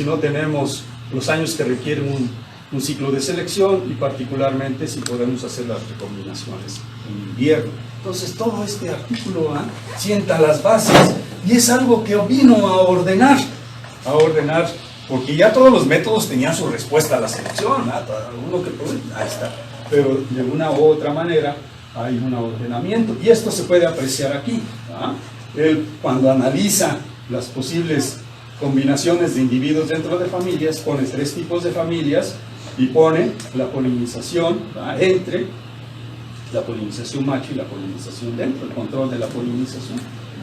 no tenemos los años que requiere un ciclo de selección y particularmente si podemos hacer las recombinaciones en invierno. Entonces todo este artículo sienta las bases y es algo que vino a ordenar, porque ya todos los métodos tenían su respuesta a la selección, ahí está, pero de una u otra manera hay un ordenamiento y esto se puede apreciar aquí. Él, cuando analiza las posibles combinaciones de individuos dentro de familias, pone 3 tipos de familias y pone la polinización entre la polinización macho y la polinización dentro, el control de la polinización.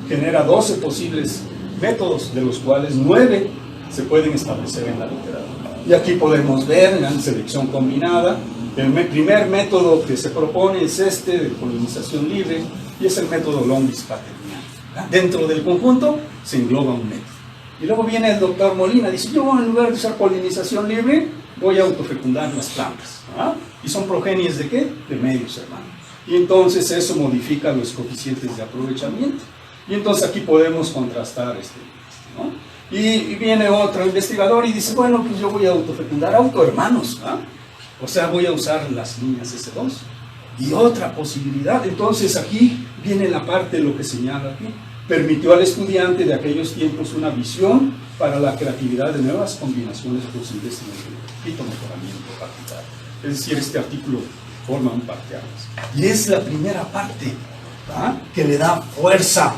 Genera 12 posibles métodos, de los cuales 9 se pueden establecer en la literatura. Y aquí podemos ver en selección combinada, el primer método que se propone es de polinización libre, y es el método Longuis-Paternian. Dentro del conjunto se engloba un método. Y luego viene el doctor Molina, dice, yo en lugar de usar polinización libre, voy a autofecundar las plantas. ¿Y son progenies de qué? De medios hermanos. Y entonces eso modifica los coeficientes de aprovechamiento. Y entonces aquí podemos contrastar ¿no? Y viene otro investigador y dice, bueno, pues yo voy a autofecundar autohermanos. O sea, voy a usar las líneas S2. Y otra posibilidad, entonces aquí viene la parte de lo que señala aquí. Permitió al estudiante de aquellos tiempos una visión para la creatividad de nuevas combinaciones posibles en el mejoramiento capital. Es decir, este artículo forma un parteaguas. Y es la primera parte que le da fuerza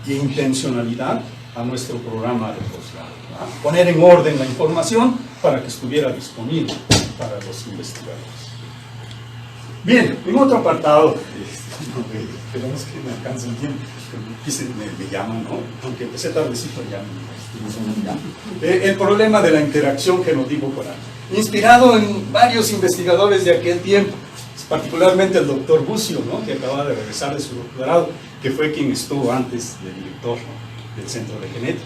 e intencionalidad a nuestro programa de posgrado. Poner en orden la información para que estuviera disponible para los investigadores. Bien, en otro apartado, esperamos que me alcance el tiempo, me llaman, ¿no? Aunque empecé tardecito ya el problema de la interacción genótipo-polar. Inspirado en varios investigadores de aquel tiempo, particularmente el doctor Bucio, ¿no? Que acaba de regresar de su doctorado, que fue quien estuvo antes de director del Centro de Genética,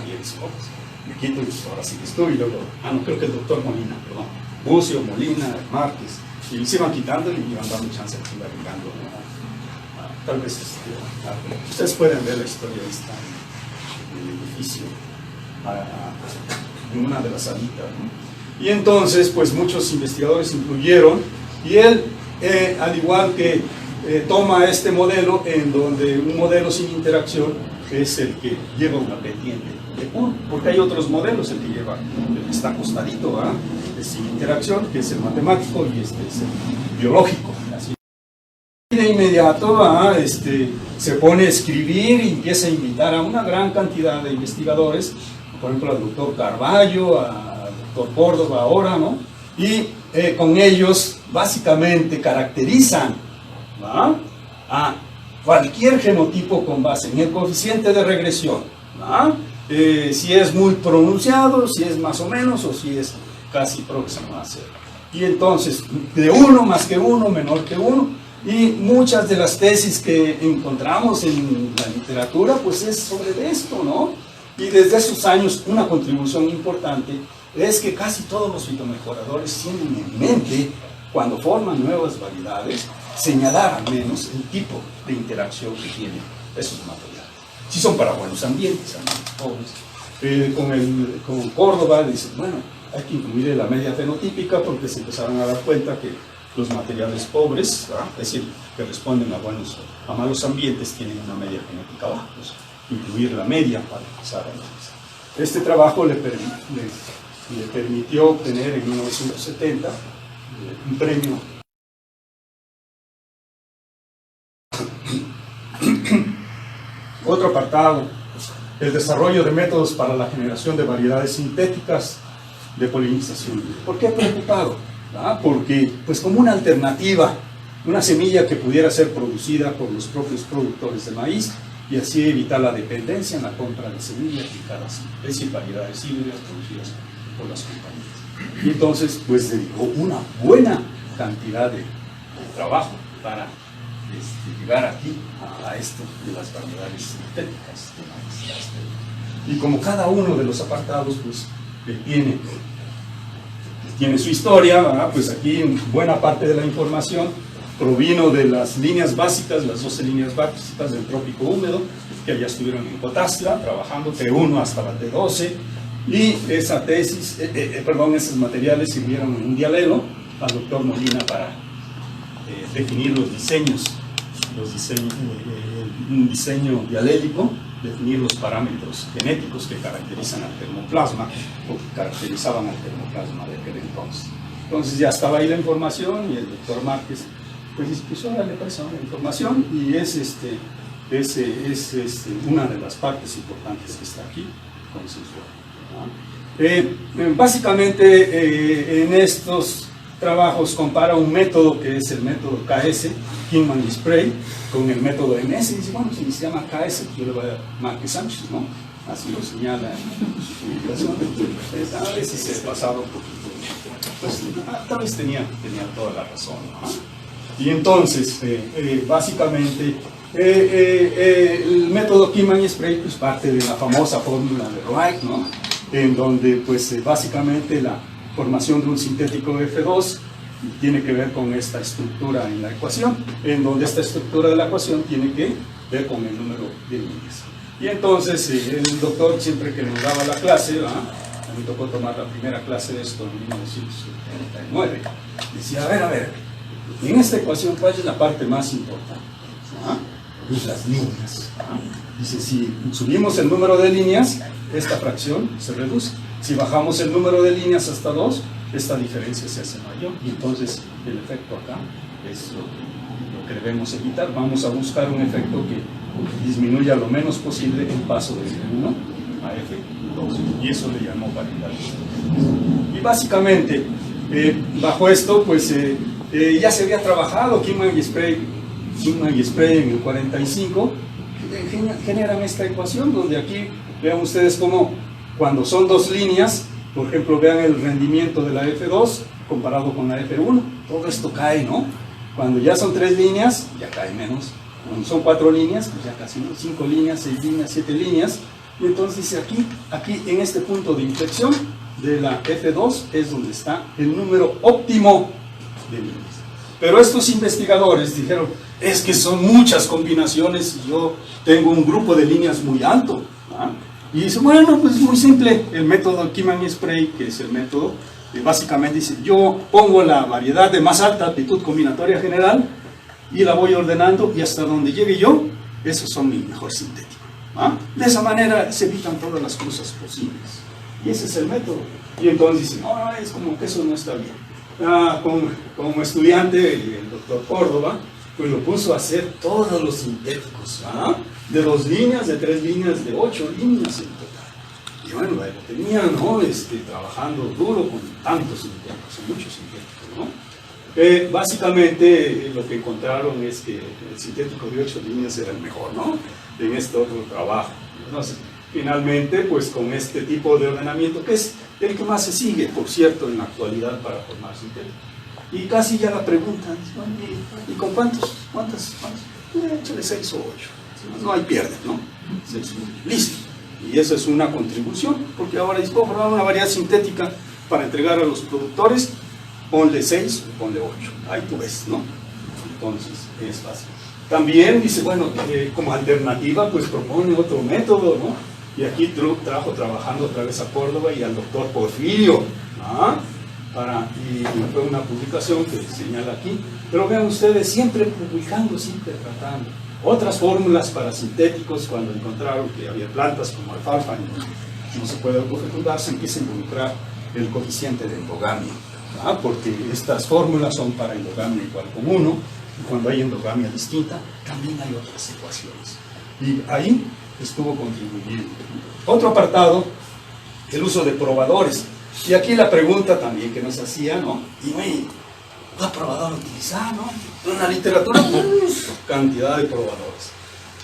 y el Scopes, de Quito, y ahora sí que estuvo, y luego, no creo que el doctor Molina, perdón, Bucio, Molina, Márquez, y se iban quitando y iban dando chance de ir agregando, ¿no? Tal vez ustedes pueden ver la historia de del edificio en una de las salitas, ¿no? Y entonces pues muchos investigadores incluyeron, y él al igual que toma este modelo, en donde un modelo sin interacción es el que lleva una pendiente de punto, porque hay otros modelos, el que está acostadito, es sin interacción, que es el matemático, y este es el biológico. Así. De inmediato se pone a escribir y empieza a invitar a una gran cantidad de investigadores por ejemplo, al doctor Carballo, al doctor Córdoba ahora, ¿no? Y con ellos básicamente caracterizan, ¿va?, a cualquier genotipo con base en el coeficiente de regresión, ¿va?, si es muy pronunciado, si es más o menos, o si es casi próximo a cero. Y entonces, de 1 más que 1, menor que 1, y muchas de las tesis que encontramos en la literatura, pues es sobre esto, ¿no? Y desde esos años, una contribución importante es que casi todos los fitomejoradores tienen en mente, cuando forman nuevas variedades, señalar al menos el tipo de interacción que tienen esos materiales. Si son para buenos ambientes, pobres. Con Córdoba dicen, bueno, hay que incluir la media fenotípica porque se empezaron a dar cuenta que los materiales pobres, ¿verdad?, es decir, que responden a malos ambientes, tienen una media genética baja. Pues, incluir la media para empezar a analizar. Este trabajo le permitió obtener en 1970 un premio. Otro apartado, el desarrollo de métodos para la generación de variedades sintéticas de polinización. ¿Por qué preocupado? ¿Ah? Porque, pues, como una alternativa, una semilla que pudiera ser producida por los propios productores de maíz y así evitar la dependencia en la compra de semillas y cada especie, variedades híbridas producidas por las compañías. Y entonces, pues, dedicó una buena cantidad de trabajo para llegar aquí a esto de las variedades sintéticas de maíz. Y como cada uno de los apartados, pues, tiene su historia, ¿verdad? Pues aquí buena parte de la información provino de las líneas básicas, las 12 líneas básicas del trópico húmedo, que allá estuvieron en Cotazla, trabajando T1 hasta la T12, y esa tesis, esos materiales sirvieron en un dialelo al doctor Molina para definir los diseños, un diseño dialélico, definir los parámetros genéticos que caracterizan al termoplasma, o que caracterizaban al termoplasma de aquel entonces. Entonces ya estaba ahí la información, y el doctor Márquez pues dispuso la información, y es una de las partes importantes que está aquí consensuada. Básicamente en estos trabajos compara un método que es el método KS, Kingman y Spray, con el método MS, y dice, bueno, si se llama KS, yo le voy a dar Márquez Sánchez, ¿no? Así lo señala en su publicación. A veces se pasaba un poquito, pues tal vez tenía toda la razón, ¿no? Y entonces, básicamente, el método Kingman y Spray pues parte de la famosa fórmula de Wright, ¿no? En donde, pues, básicamente la formación de un sintético F2 tiene que ver con esta estructura en la ecuación, en donde esta estructura de la ecuación tiene que ver con el número de líneas. Y entonces, el doctor, siempre que nos daba la clase, ¿verdad?, a mí me tocó tomar la primera clase de esto en 1979, decía, a ver, en esta ecuación, ¿cuál es la parte más importante? Pues las líneas. Dice, si subimos el número de líneas, esta fracción se reduce. Si bajamos el número de líneas hasta 2, esta diferencia se hace mayor. Y entonces el efecto acá es lo que debemos evitar. Vamos a buscar un efecto que disminuya lo menos posible el paso de F1 a F2. Y eso le llamó variedad. Y básicamente, bajo esto, pues ya se había trabajado Kingman y Spray en el 45, generan esta ecuación, donde aquí vean ustedes cómo cuando son dos líneas, por ejemplo, vean el rendimiento de la F2 comparado con la F1, todo esto cae, ¿no? Cuando ya son 3 líneas, ya cae menos. Cuando son 4 líneas, pues ya casi, ¿no? 5 líneas, 6 líneas, 7 líneas. Y entonces dice aquí en este punto de inflexión de la F2 es donde está el número óptimo de líneas. Pero estos investigadores dijeron, es que son muchas combinaciones y yo tengo un grupo de líneas muy alto, ¿ah? Y dice, bueno, pues muy simple, el método Kingman y Spray, que es el método, básicamente dice, yo pongo la variedad de más alta aptitud combinatoria general y la voy ordenando, y hasta donde llegue yo, esos son mi mejor sintético, ¿ah? De esa manera se evitan todas las cosas posibles, y ese es el método. Y entonces dicen, no, es como que eso no está bien. Como estudiante, el doctor Córdoba, pues lo puso a hacer todos los sintéticos, ¿ah? De 2 líneas, de 3 líneas, de 8 líneas en total. Y bueno, ahí lo tenían, ¿no? Trabajando duro con tantos sintéticos, con muchos sintéticos, ¿no? Básicamente lo que encontraron es que el sintético de 8 líneas era el mejor, ¿no? En este otro trabajo. Entonces, finalmente, pues con este tipo de ordenamiento, que es el que más se sigue, por cierto, en la actualidad para formar sintéticos. Y casi ya la preguntan, ¿y con cuántas? Échale 6 o 8. No hay pierde, ¿no? 6 o 8. Listo. Y esa es una contribución, porque ahora puedo formar una variedad sintética para entregar a los productores, ponle 6 o ponle 8. Ahí tú ves, ¿no? Entonces, es fácil. También dice, bueno, como alternativa, pues propone otro método, ¿no? Y aquí trajo trabajando otra vez a Córdoba y al doctor Porfirio, ¿ah? Y fue una publicación que señala aquí, pero vean ustedes, siempre publicando, siempre tratando otras fórmulas para sintéticos. Cuando encontraron que había plantas como alfalfa y no se puede autofecundar, se empieza a involucrar el coeficiente de endogamia, ¿ah? Porque estas fórmulas son para endogamia igual con 1, y cuando hay endogamia distinta, también hay otras ecuaciones. Y ahí estuvo contribuyendo. Otro apartado, el uso de probadores. Y aquí la pregunta también que nos hacía, ¿no? Y güey, ¿qué probador utilizar, no? En la literatura, cantidad de probadores.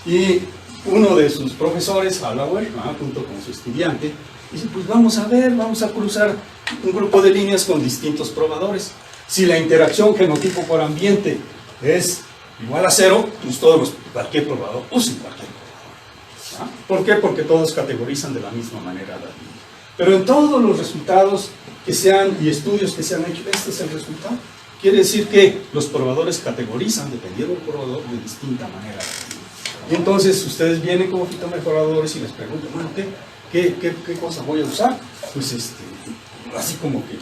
Y uno de sus profesores, Hallowell, junto con su estudiante, dice, pues vamos a ver, vamos a cruzar un grupo de líneas con distintos probadores. Si la interacción genotipo por ambiente es igual a 0, pues cualquier probador, usen cualquier probador. ¿Por qué? Porque todos categorizan de la misma manera la línea. Pero en todos los resultados y estudios que se han hecho, este es el resultado. Quiere decir que los probadores categorizan, dependiendo del probador, de distinta manera. Y entonces ustedes vienen como fitomejoradores y les preguntan, bueno, ¿qué cosa voy a usar? Pues así como que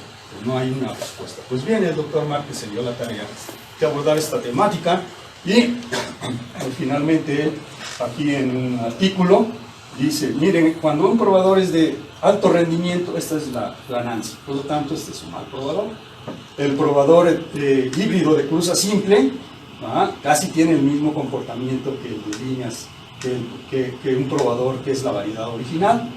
no hay una respuesta. Pues viene el doctor Márquez, se dio la tarea de abordar esta temática y finalmente él, aquí en un artículo, dice, miren, cuando un probador es de alto rendimiento, esta es la Nancy, por lo tanto este es un mal probador. El probador híbrido de cruza simple, casi tiene el mismo comportamiento que el de líneas, que un probador que es la variedad original.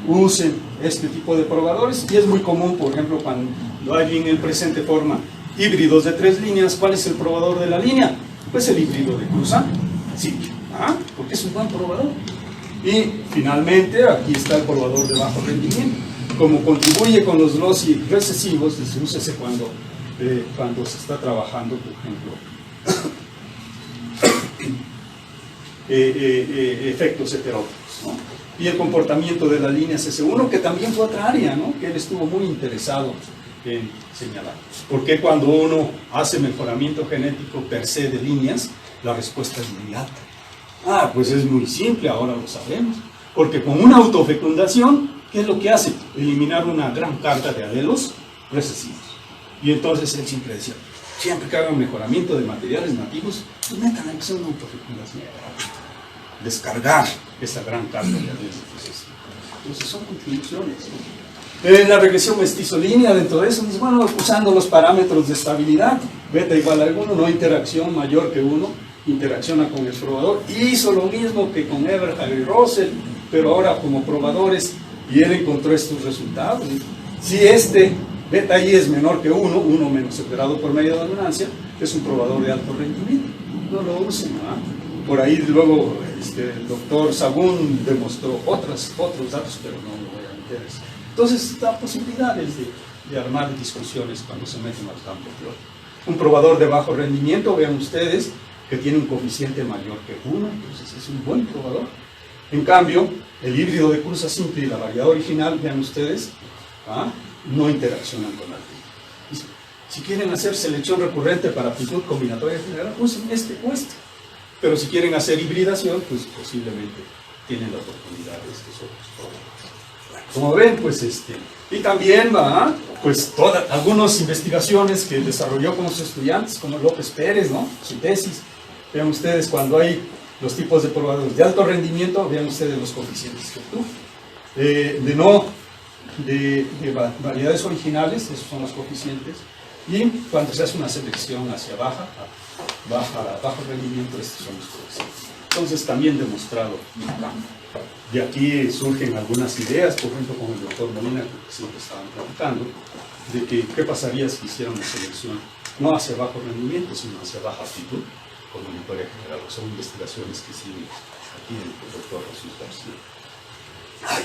Usen este tipo de probadores y es muy común, por ejemplo, cuando alguien en el presente forma híbridos de 3 líneas, ¿cuál es el probador de la línea? Pues el híbrido de cruza simple, porque es un buen probador. Y finalmente aquí está el probador de bajo rendimiento. Como contribuye con los loci recesivos, se usa cuando se está trabajando, por ejemplo, efectos heteróticos, ¿no? Y el comportamiento de la línea CC1, que también fue otra área, ¿no? Que él estuvo muy interesado en señalar. Porque cuando uno hace mejoramiento genético per se de líneas, la respuesta es inmediata. Pues es muy simple, ahora lo sabemos. Porque con una autofecundación, ¿qué es lo que hace? Eliminar una gran carga de alelos recesivos. Y entonces él siempre decía, siempre que hagan mejoramiento de materiales nativos, pues metan a hacer una autofecundación. Descargar esa gran carga de alelos recesivos. Entonces son contribuciones. La regresión mestizo-línea, dentro de eso, bueno, usando los parámetros de estabilidad, beta igual a 1, no interacción mayor que 1, interacciona con el probador, hizo lo mismo que con Eberhard y Russell, pero ahora como probadores, y él encontró estos resultados. Si beta I es menor que 1, 1 menos separado por medio de dominancia, es un probador de alto rendimiento. No lo usen, ¿no? Por ahí luego el doctor Sagún demostró otros datos, pero no lo voy a meter. Entonces da posibilidades de armar discusiones cuando se meten al campo teórico. Un probador de bajo rendimiento, vean ustedes, que tiene un coeficiente mayor que 1, entonces es un buen probador. En cambio, el híbrido de cruza simple y la variedad original, vean ustedes, no interaccionan con la línea. Si quieren hacer selección recurrente para aptitud combinatoria general, usen este o este. Pero si quieren hacer hibridación, pues posiblemente tienen la oportunidad de estos otros probadores. Como ven, pues y también, pues algunas investigaciones que desarrolló con los estudiantes, como López Pérez, ¿no? Su tesis. Vean ustedes, cuando hay los tipos de probadores de alto rendimiento, vean ustedes los coeficientes que obtuvo. De variedades originales, esos son los coeficientes. Y cuando se hace una selección hacia bajo rendimiento, estos son los coeficientes. Entonces también demostrado acá. De aquí surgen algunas ideas, por ejemplo, con el doctor Molina, que siempre estaban platicando, de que qué pasaría si hiciéramos selección no hacia bajo rendimiento, sino hacia baja aptitud, con monitoría general. Son investigaciones que siguen aquí el doctor Jesús García.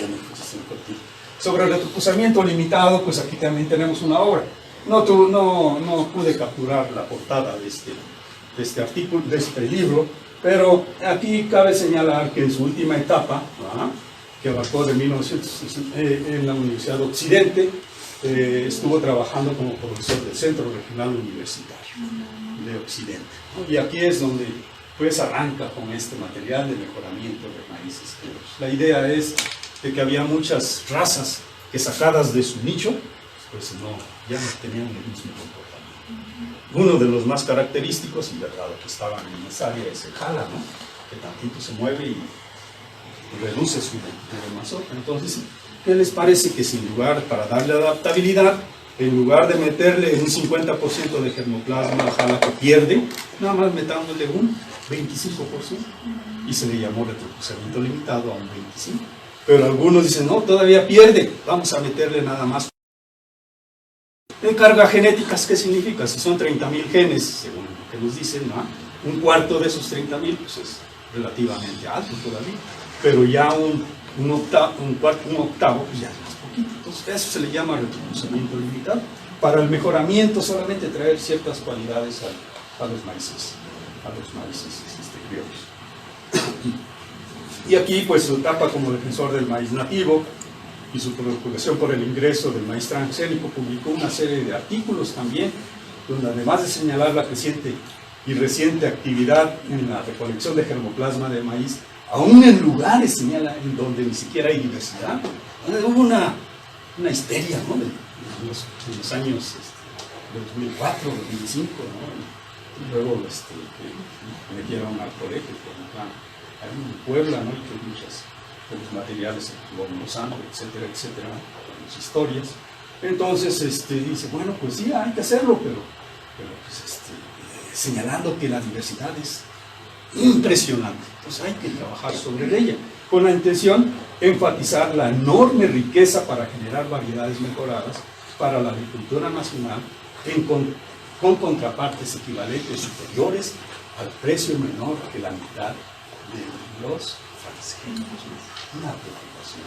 Ya me pusiste en cortito. Sobre el retrocruzamiento limitado, pues aquí también tenemos una obra. No pude capturar la portada de este artículo, de este libro, pero aquí cabe señalar que en su última etapa, que abarcó de 1960 en la Universidad de Occidente, estuvo trabajando como profesor del Centro Regional Universitario de Occidente, ¿no? Y aquí es donde pues arranca con este material de mejoramiento de maíces criollos. La idea es de que había muchas razas que sacadas de su nicho, pues ya no tenían el mismo comportamiento. Uno de los más característicos, y dado que estaban en esa área, es el jala, ¿no? Que tantito se mueve y reduce su mazorca. Entonces, ¿qué les parece que sin lugar, para darle adaptabilidad, en lugar de meterle un 50% de germoplasma a jala que pierde, nada más metámosle un 25%? Y se le llamó retrocruzamiento limitado a un 25%. Pero algunos dicen, no, todavía pierde, vamos a meterle nada más. En carga genéticas, ¿qué significa? Si son 30.000 genes, según lo que nos dicen, ¿no? Un cuarto de esos 30.000 pues es relativamente alto todavía, pero ya un octavo pues ya es más poquito. Entonces eso se le llama retrocruzamiento limitado. Para el mejoramiento solamente traer ciertas cualidades a los maíces criollos. Y aquí pues su etapa como defensor del maíz nativo y su preocupación por el ingreso del maíz transgénico, publicó una serie de artículos también, donde además de señalar la creciente y reciente actividad en la recolección de germoplasma de maíz, aún en lugares, señala, en donde ni siquiera hay diversidad, hubo una histeria, ¿no? En los años de 2004, 2005, ¿no? Y luego que metieron al colegio, por ejemplo, en Puebla, ¿no? Que muchos de los materiales como los Andes, etcétera, etcétera, las historias. Entonces dice, bueno, pues sí, hay que hacerlo, pero pues, señalando que la diversidad es impresionante. Entonces hay que trabajar sobre ella, con la intención de enfatizar la enorme riqueza para generar variedades mejoradas para la agricultura nacional con contrapartes equivalentes superiores al precio menor que la mitad de los transgénicos. Una preocupación,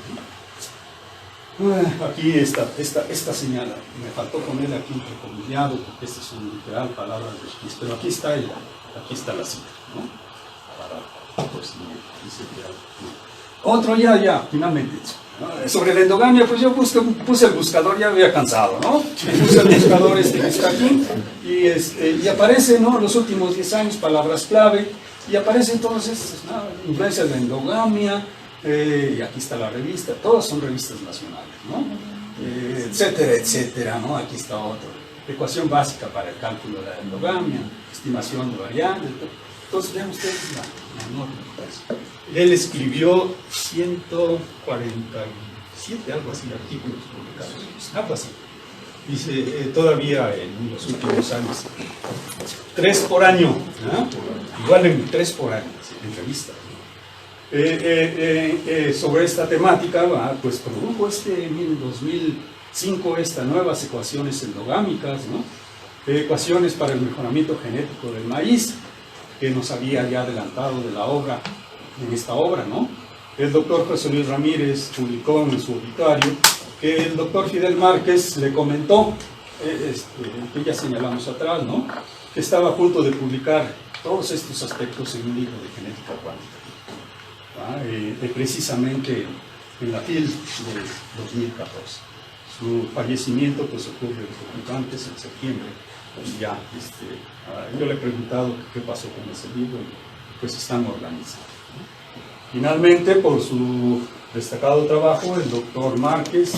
¿no? Aquí esta señal, me faltó poner aquí entrecomillado, porque estas son literal palabras de Schmitt, pero aquí está la cita, ¿no? Para, pues, dice que otro finalmente, ¿no? Sobre la endogamia, pues yo puse el buscador, ya había cansado, ¿no? Puse el buscador que está aquí, y aparece, ¿no? Los últimos 10 años, palabras clave, y aparece entonces, ¿no? Influencia de la endogamia, y aquí está la revista, todas son revistas nacionales, ¿no? Etcétera, etcétera, ¿no? Aquí está otro. Ecuación básica para el cálculo de la endogamia, estimación de variables. Entonces, vean ustedes la norma. Él escribió 147, algo así, artículos publicados, algo así. Dice, todavía en los últimos años, 3 por año, ¿no? Igual en 3 por año, en revistas. Sobre esta temática, pues produjo en 2005 estas nuevas ecuaciones endogámicas, ¿no? Ecuaciones para el mejoramiento genético del maíz, que nos había ya adelantado de la obra, en esta obra, ¿no? El doctor José Luis Ramírez publicó en su obituario que el doctor Fidel Márquez le comentó, que ya señalamos atrás, ¿no? Que estaba a punto de publicar todos estos aspectos en un libro de genética cuántica, precisamente en la FIL de 2014. Su fallecimiento pues ocurre un poquito antes, en septiembre, y ya yo le he preguntado qué pasó con ese libro, y pues están organizados, ¿no? Finalmente, por su destacado trabajo, el doctor Márquez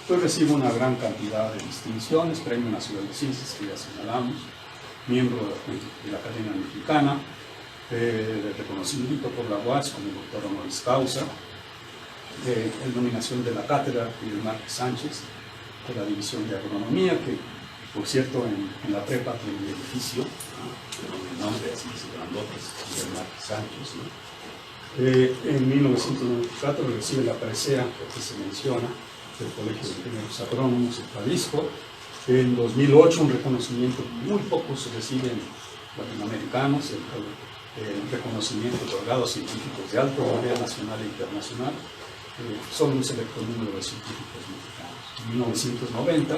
pues recibe una gran cantidad de distinciones, Premio Nacional de Ciencias, que ya señalamos, miembro de la Academia Mexicana, reconocimiento por la UAS como doctor honoris causa, en nominación de la cátedra Fidel Márquez Sánchez, de la División de Agronomía, que por cierto, en la prepa tiene un edificio, ¿no? Con el nombre así, grandotes, de Marcos Sánchez, ¿no? En 1994 recibe la presea que se menciona del Colegio de Ingenieros Agrónomos de Jalisco. En 2008 un reconocimiento que muy pocos reciben latinoamericanos, el reconocimiento otorgado a científicos de alto nivel nacional e internacional, solo un selecto número de científicos mexicanos. En 1990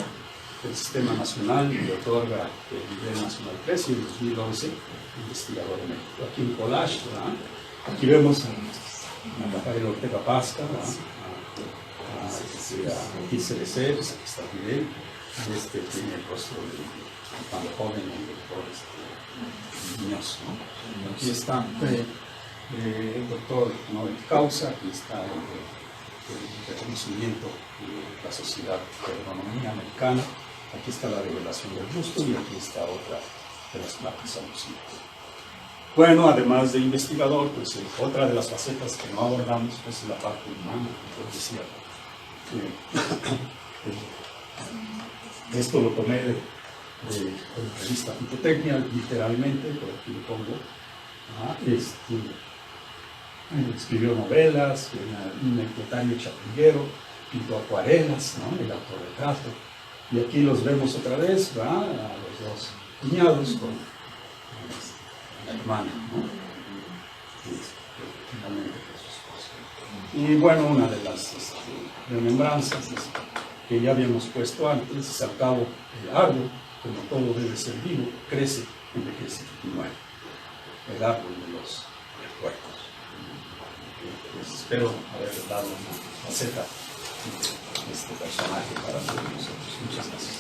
el Sistema Nacional le otorga el nivel nacional 3 y en 2011 investigador en México. Aquí en collage, ¿verdad? Aquí vemos a Rafael Ortega Pasca, a Gisele Ceres, aquí está Fidel, tiene el rostro de cuando joven, el doctor Muñoz, ¿no? Aquí está el doctor Nobel Causa, aquí está el reconocimiento de la Sociedad de Agronomía Americana, aquí está la revelación del busto y aquí está otra de las placas alusivas. Bueno, además de investigador, pues otra de las facetas que no abordamos pues, es la parte humana, como decía. Esto lo tomé de la revista Fitotecnia, literalmente, por aquí lo pongo. Escribió novelas, un anecdotario chapinguero, pintó acuarelas, ¿no? El autorretrato. Y aquí los vemos otra vez, ¿va? A los dos cuñados con la hermana, ¿no? Y bueno, una de las remembranzas que ya habíamos puesto antes es al cabo el árbol, como todo debe ser vivo, crece, envejece y muere. El árbol de los recuerdos. Pues espero haber dado una faceta de este personaje para todos nosotros. Muchas gracias.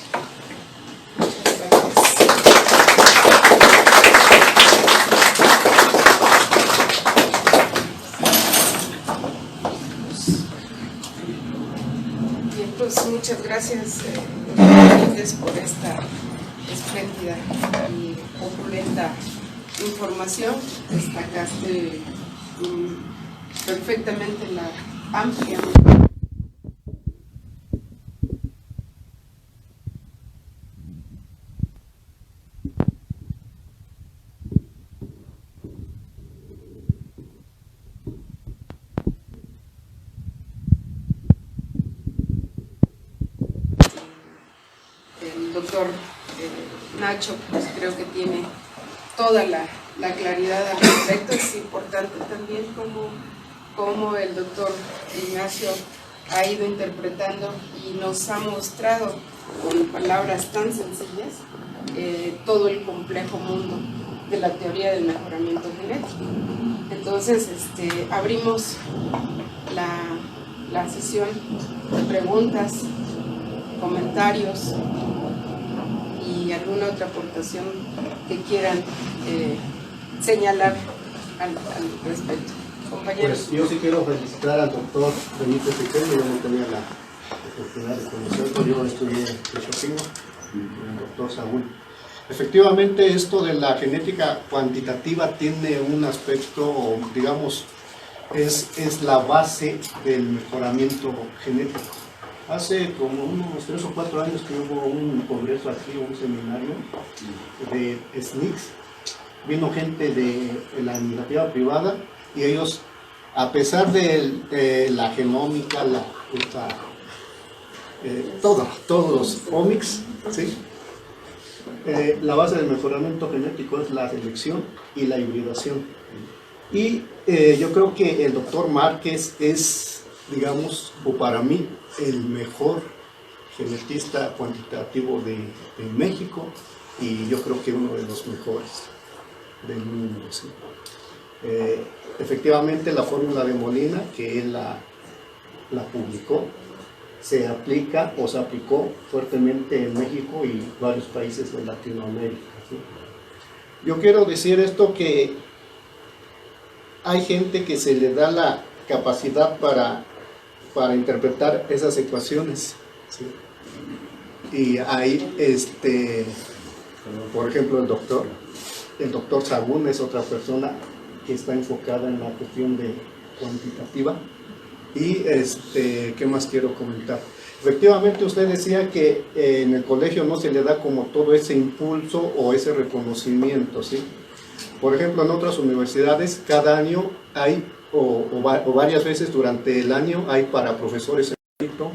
Bien, pues muchas gracias por esta espléndida y opulenta información. Destacaste perfectamente la amplia el doctor Nacho, pues creo que tiene toda la claridad al respecto. Es importante también cómo el doctor Ignacio ha ido interpretando y nos ha mostrado con palabras tan sencillas todo el complejo mundo de la teoría del mejoramiento genético. Entonces, abrimos la sesión de preguntas, comentarios y alguna otra aportación que quieran señalar al respecto. Compañeros. Pues yo sí quiero felicitar al doctor Benito Riquelme, yo no tenía la oportunidad de conocerlo, yo estudié filosofía con el doctor Saúl. Efectivamente, esto de la genética cuantitativa tiene un aspecto, digamos, es la base del mejoramiento genético. Hace como unos 3 o 4 años que hubo un congreso aquí, un seminario de SNCS. Vino gente de la iniciativa privada y ellos, a pesar de la genómica, todos los omics, ¿sí? La base del mejoramiento genético es la selección y la hibridación. Y yo creo que el doctor Márquez es, digamos, o para mí, el mejor genetista cuantitativo de México y yo creo que uno de los mejores del mundo. ¿Sí? Efectivamente, la fórmula de Molina, que él la publicó, se aplica o se aplicó fuertemente en México y varios países de Latinoamérica. ¿Sí? Yo quiero decir esto, que hay gente que se le da la capacidad para interpretar esas ecuaciones. ¿Sí? Y ahí, por ejemplo, el doctor Sagún es otra persona que está enfocada en la cuestión de cuantitativa Y ¿qué más quiero comentar? Efectivamente, usted decía que en el colegio no se le da como todo ese impulso o ese reconocimiento, ¿sí? Por ejemplo, en otras universidades, cada año hay, o varias veces durante el año, hay para profesores emérito,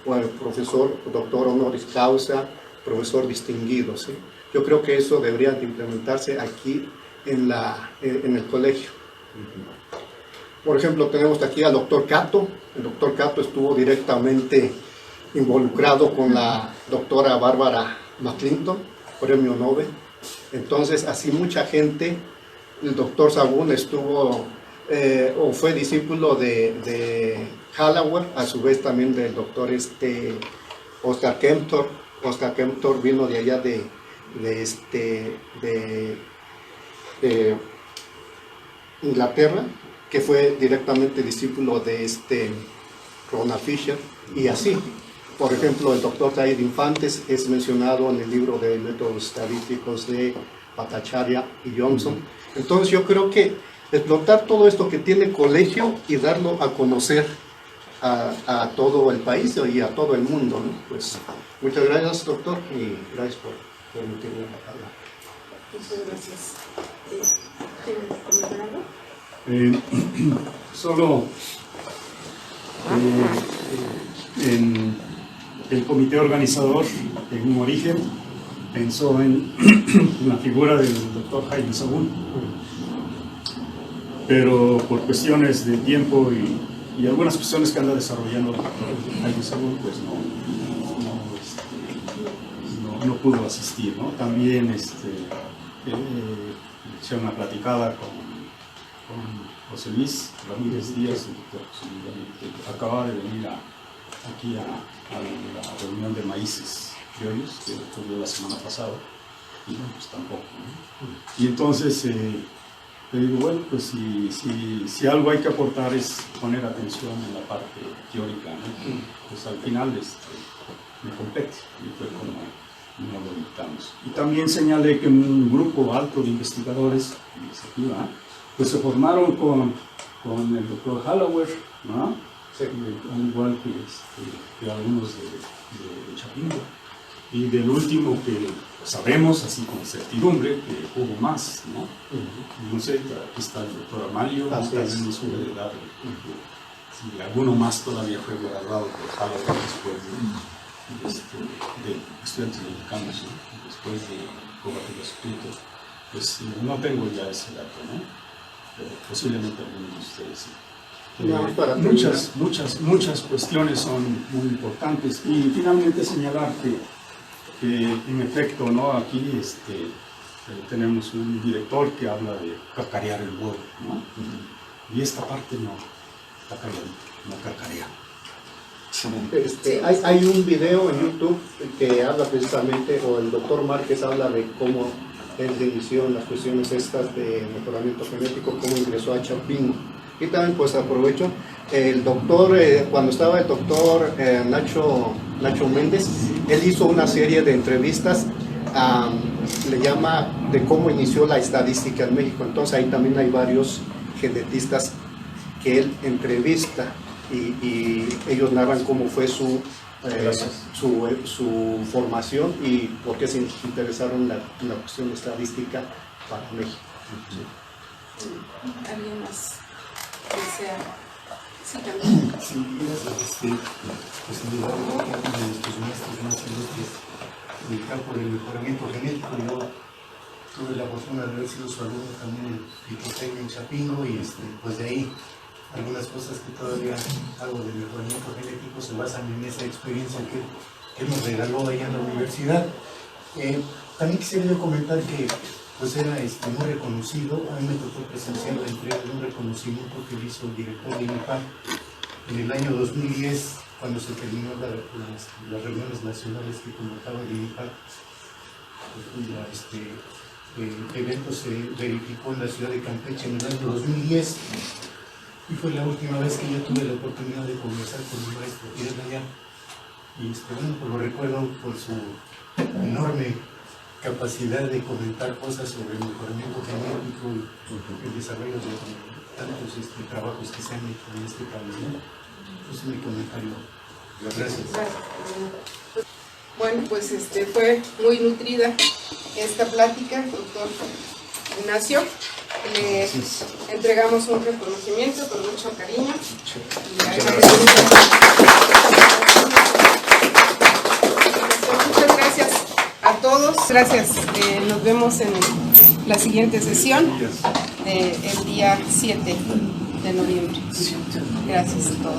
o el profesor doctor honoris causa, profesor distinguido, ¿sí? Yo creo que eso debería de implementarse aquí en el colegio. Por ejemplo, tenemos aquí al doctor Cato. El doctor Cato estuvo directamente involucrado con la doctora Bárbara McClinton, premio Nobel. Entonces, así mucha gente, el doctor Sagún estuvo, o fue discípulo de Hallowell, a su vez también del doctor Oscar Kempthorpe. Oscar Kempthorpe vino de allá de Inglaterra, que fue directamente discípulo de Ronald Fisher, y así. Por ejemplo, el doctor Zaid Infantes es mencionado en el libro de métodos estadísticos de Bhattacharya y Johnson. Entonces yo creo que explotar todo esto que tiene colegio y darlo a conocer a todo el país y a todo el mundo, ¿no? Pues muchas gracias, doctor, y gracias por permitirme la palabra. Muchas gracias. ¿Quieren comentar algo? Solo en el comité organizador, en un origen, pensó en la figura del doctor Jaime Sagún, pero por cuestiones de tiempo y algunas cuestiones que anda desarrollando el doctor Jaime Sagún, pues no pudo asistir, ¿no? También hice una platicada con José Luis Ramírez Díaz, el doctor José Luis Ramírez, que acaba de venir aquí a la reunión de maíces criollos que ocurrió la semana pasada, y no, pues tampoco, ¿no? Y entonces le digo, bueno, pues si algo hay que aportar es poner atención en la parte teórica, ¿no? Pues al final me compete, y fue como no lo invitamos. Y también señalé que un grupo alto de investigadores de iniciativa, pues se formaron con el doctor Hallowell, ¿no? Sí. Al igual que algunos de Chapingo. Y del último que sabemos, así con certidumbre, que hubo más, ¿no? No sé, aquí está el doctor Amalio, también nos puede dar si alguno más todavía fue graduado por Hallowell después de estudiantes mexicanos, ¿no? Después de combatir los escritos. Pues no tengo ya ese dato, ¿no? Pero posiblemente algunos de ustedes sí. Muchas cuestiones son muy importantes, y finalmente señalar que en efecto, ¿no? Aquí tenemos un director que habla de cacarear el huevo, ¿no? Y esta parte no, está calladita, no cacarea. Hay un video en YouTube que habla precisamente, o el doctor Márquez habla de cómo él inició en las cuestiones estas de mejoramiento genético, cómo ingresó a Chapingo. Y también pues aprovecho, el doctor, cuando estaba el doctor Nacho Méndez, él hizo una serie de entrevistas, le llama de cómo inició la estadística en México. Entonces ahí también hay varios genetistas que él entrevista, y ellos narran cómo fue su formación y por qué se interesaron en la cuestión estadística para México. ¿Alguien más que sea? Sí, también. Sí, gracias. Pues en lugar de nuestros maestros más ilustres en el campo del mejoramiento genético, yo tuve la fortuna de haber sido su alumno también en Ipotecnia, en Chapingo, y pues de ahí algunas cosas que todavía hago de mejoramiento genético se basan en esa experiencia que nos regaló allá en la universidad. También quisiera yo comentar que pues era muy reconocido. A mí me tocó presenciar la entrega de un reconocimiento que hizo el director de INEPAC en el año 2010, cuando se terminó las reuniones nacionales que convocaba el INEPAC. El evento se verificó en la ciudad de Campeche en el año 2010, y fue la última vez que yo tuve la oportunidad de conversar con mi maestro y desde allá. Y bueno, pues lo recuerdo por su enorme capacidad de comentar cosas sobre el mejoramiento genético y el desarrollo tantos trabajos que se han hecho en este país, ¿no? Ese es mi comentario. Gracias. Bueno, pues fue muy nutrida esta plática, doctor Ignacio. Le entregamos un reconocimiento con mucho cariño. Y agradecemos. Muchas gracias a todos. Gracias. Nos vemos en la siguiente sesión el día 7 de noviembre. Gracias a todos.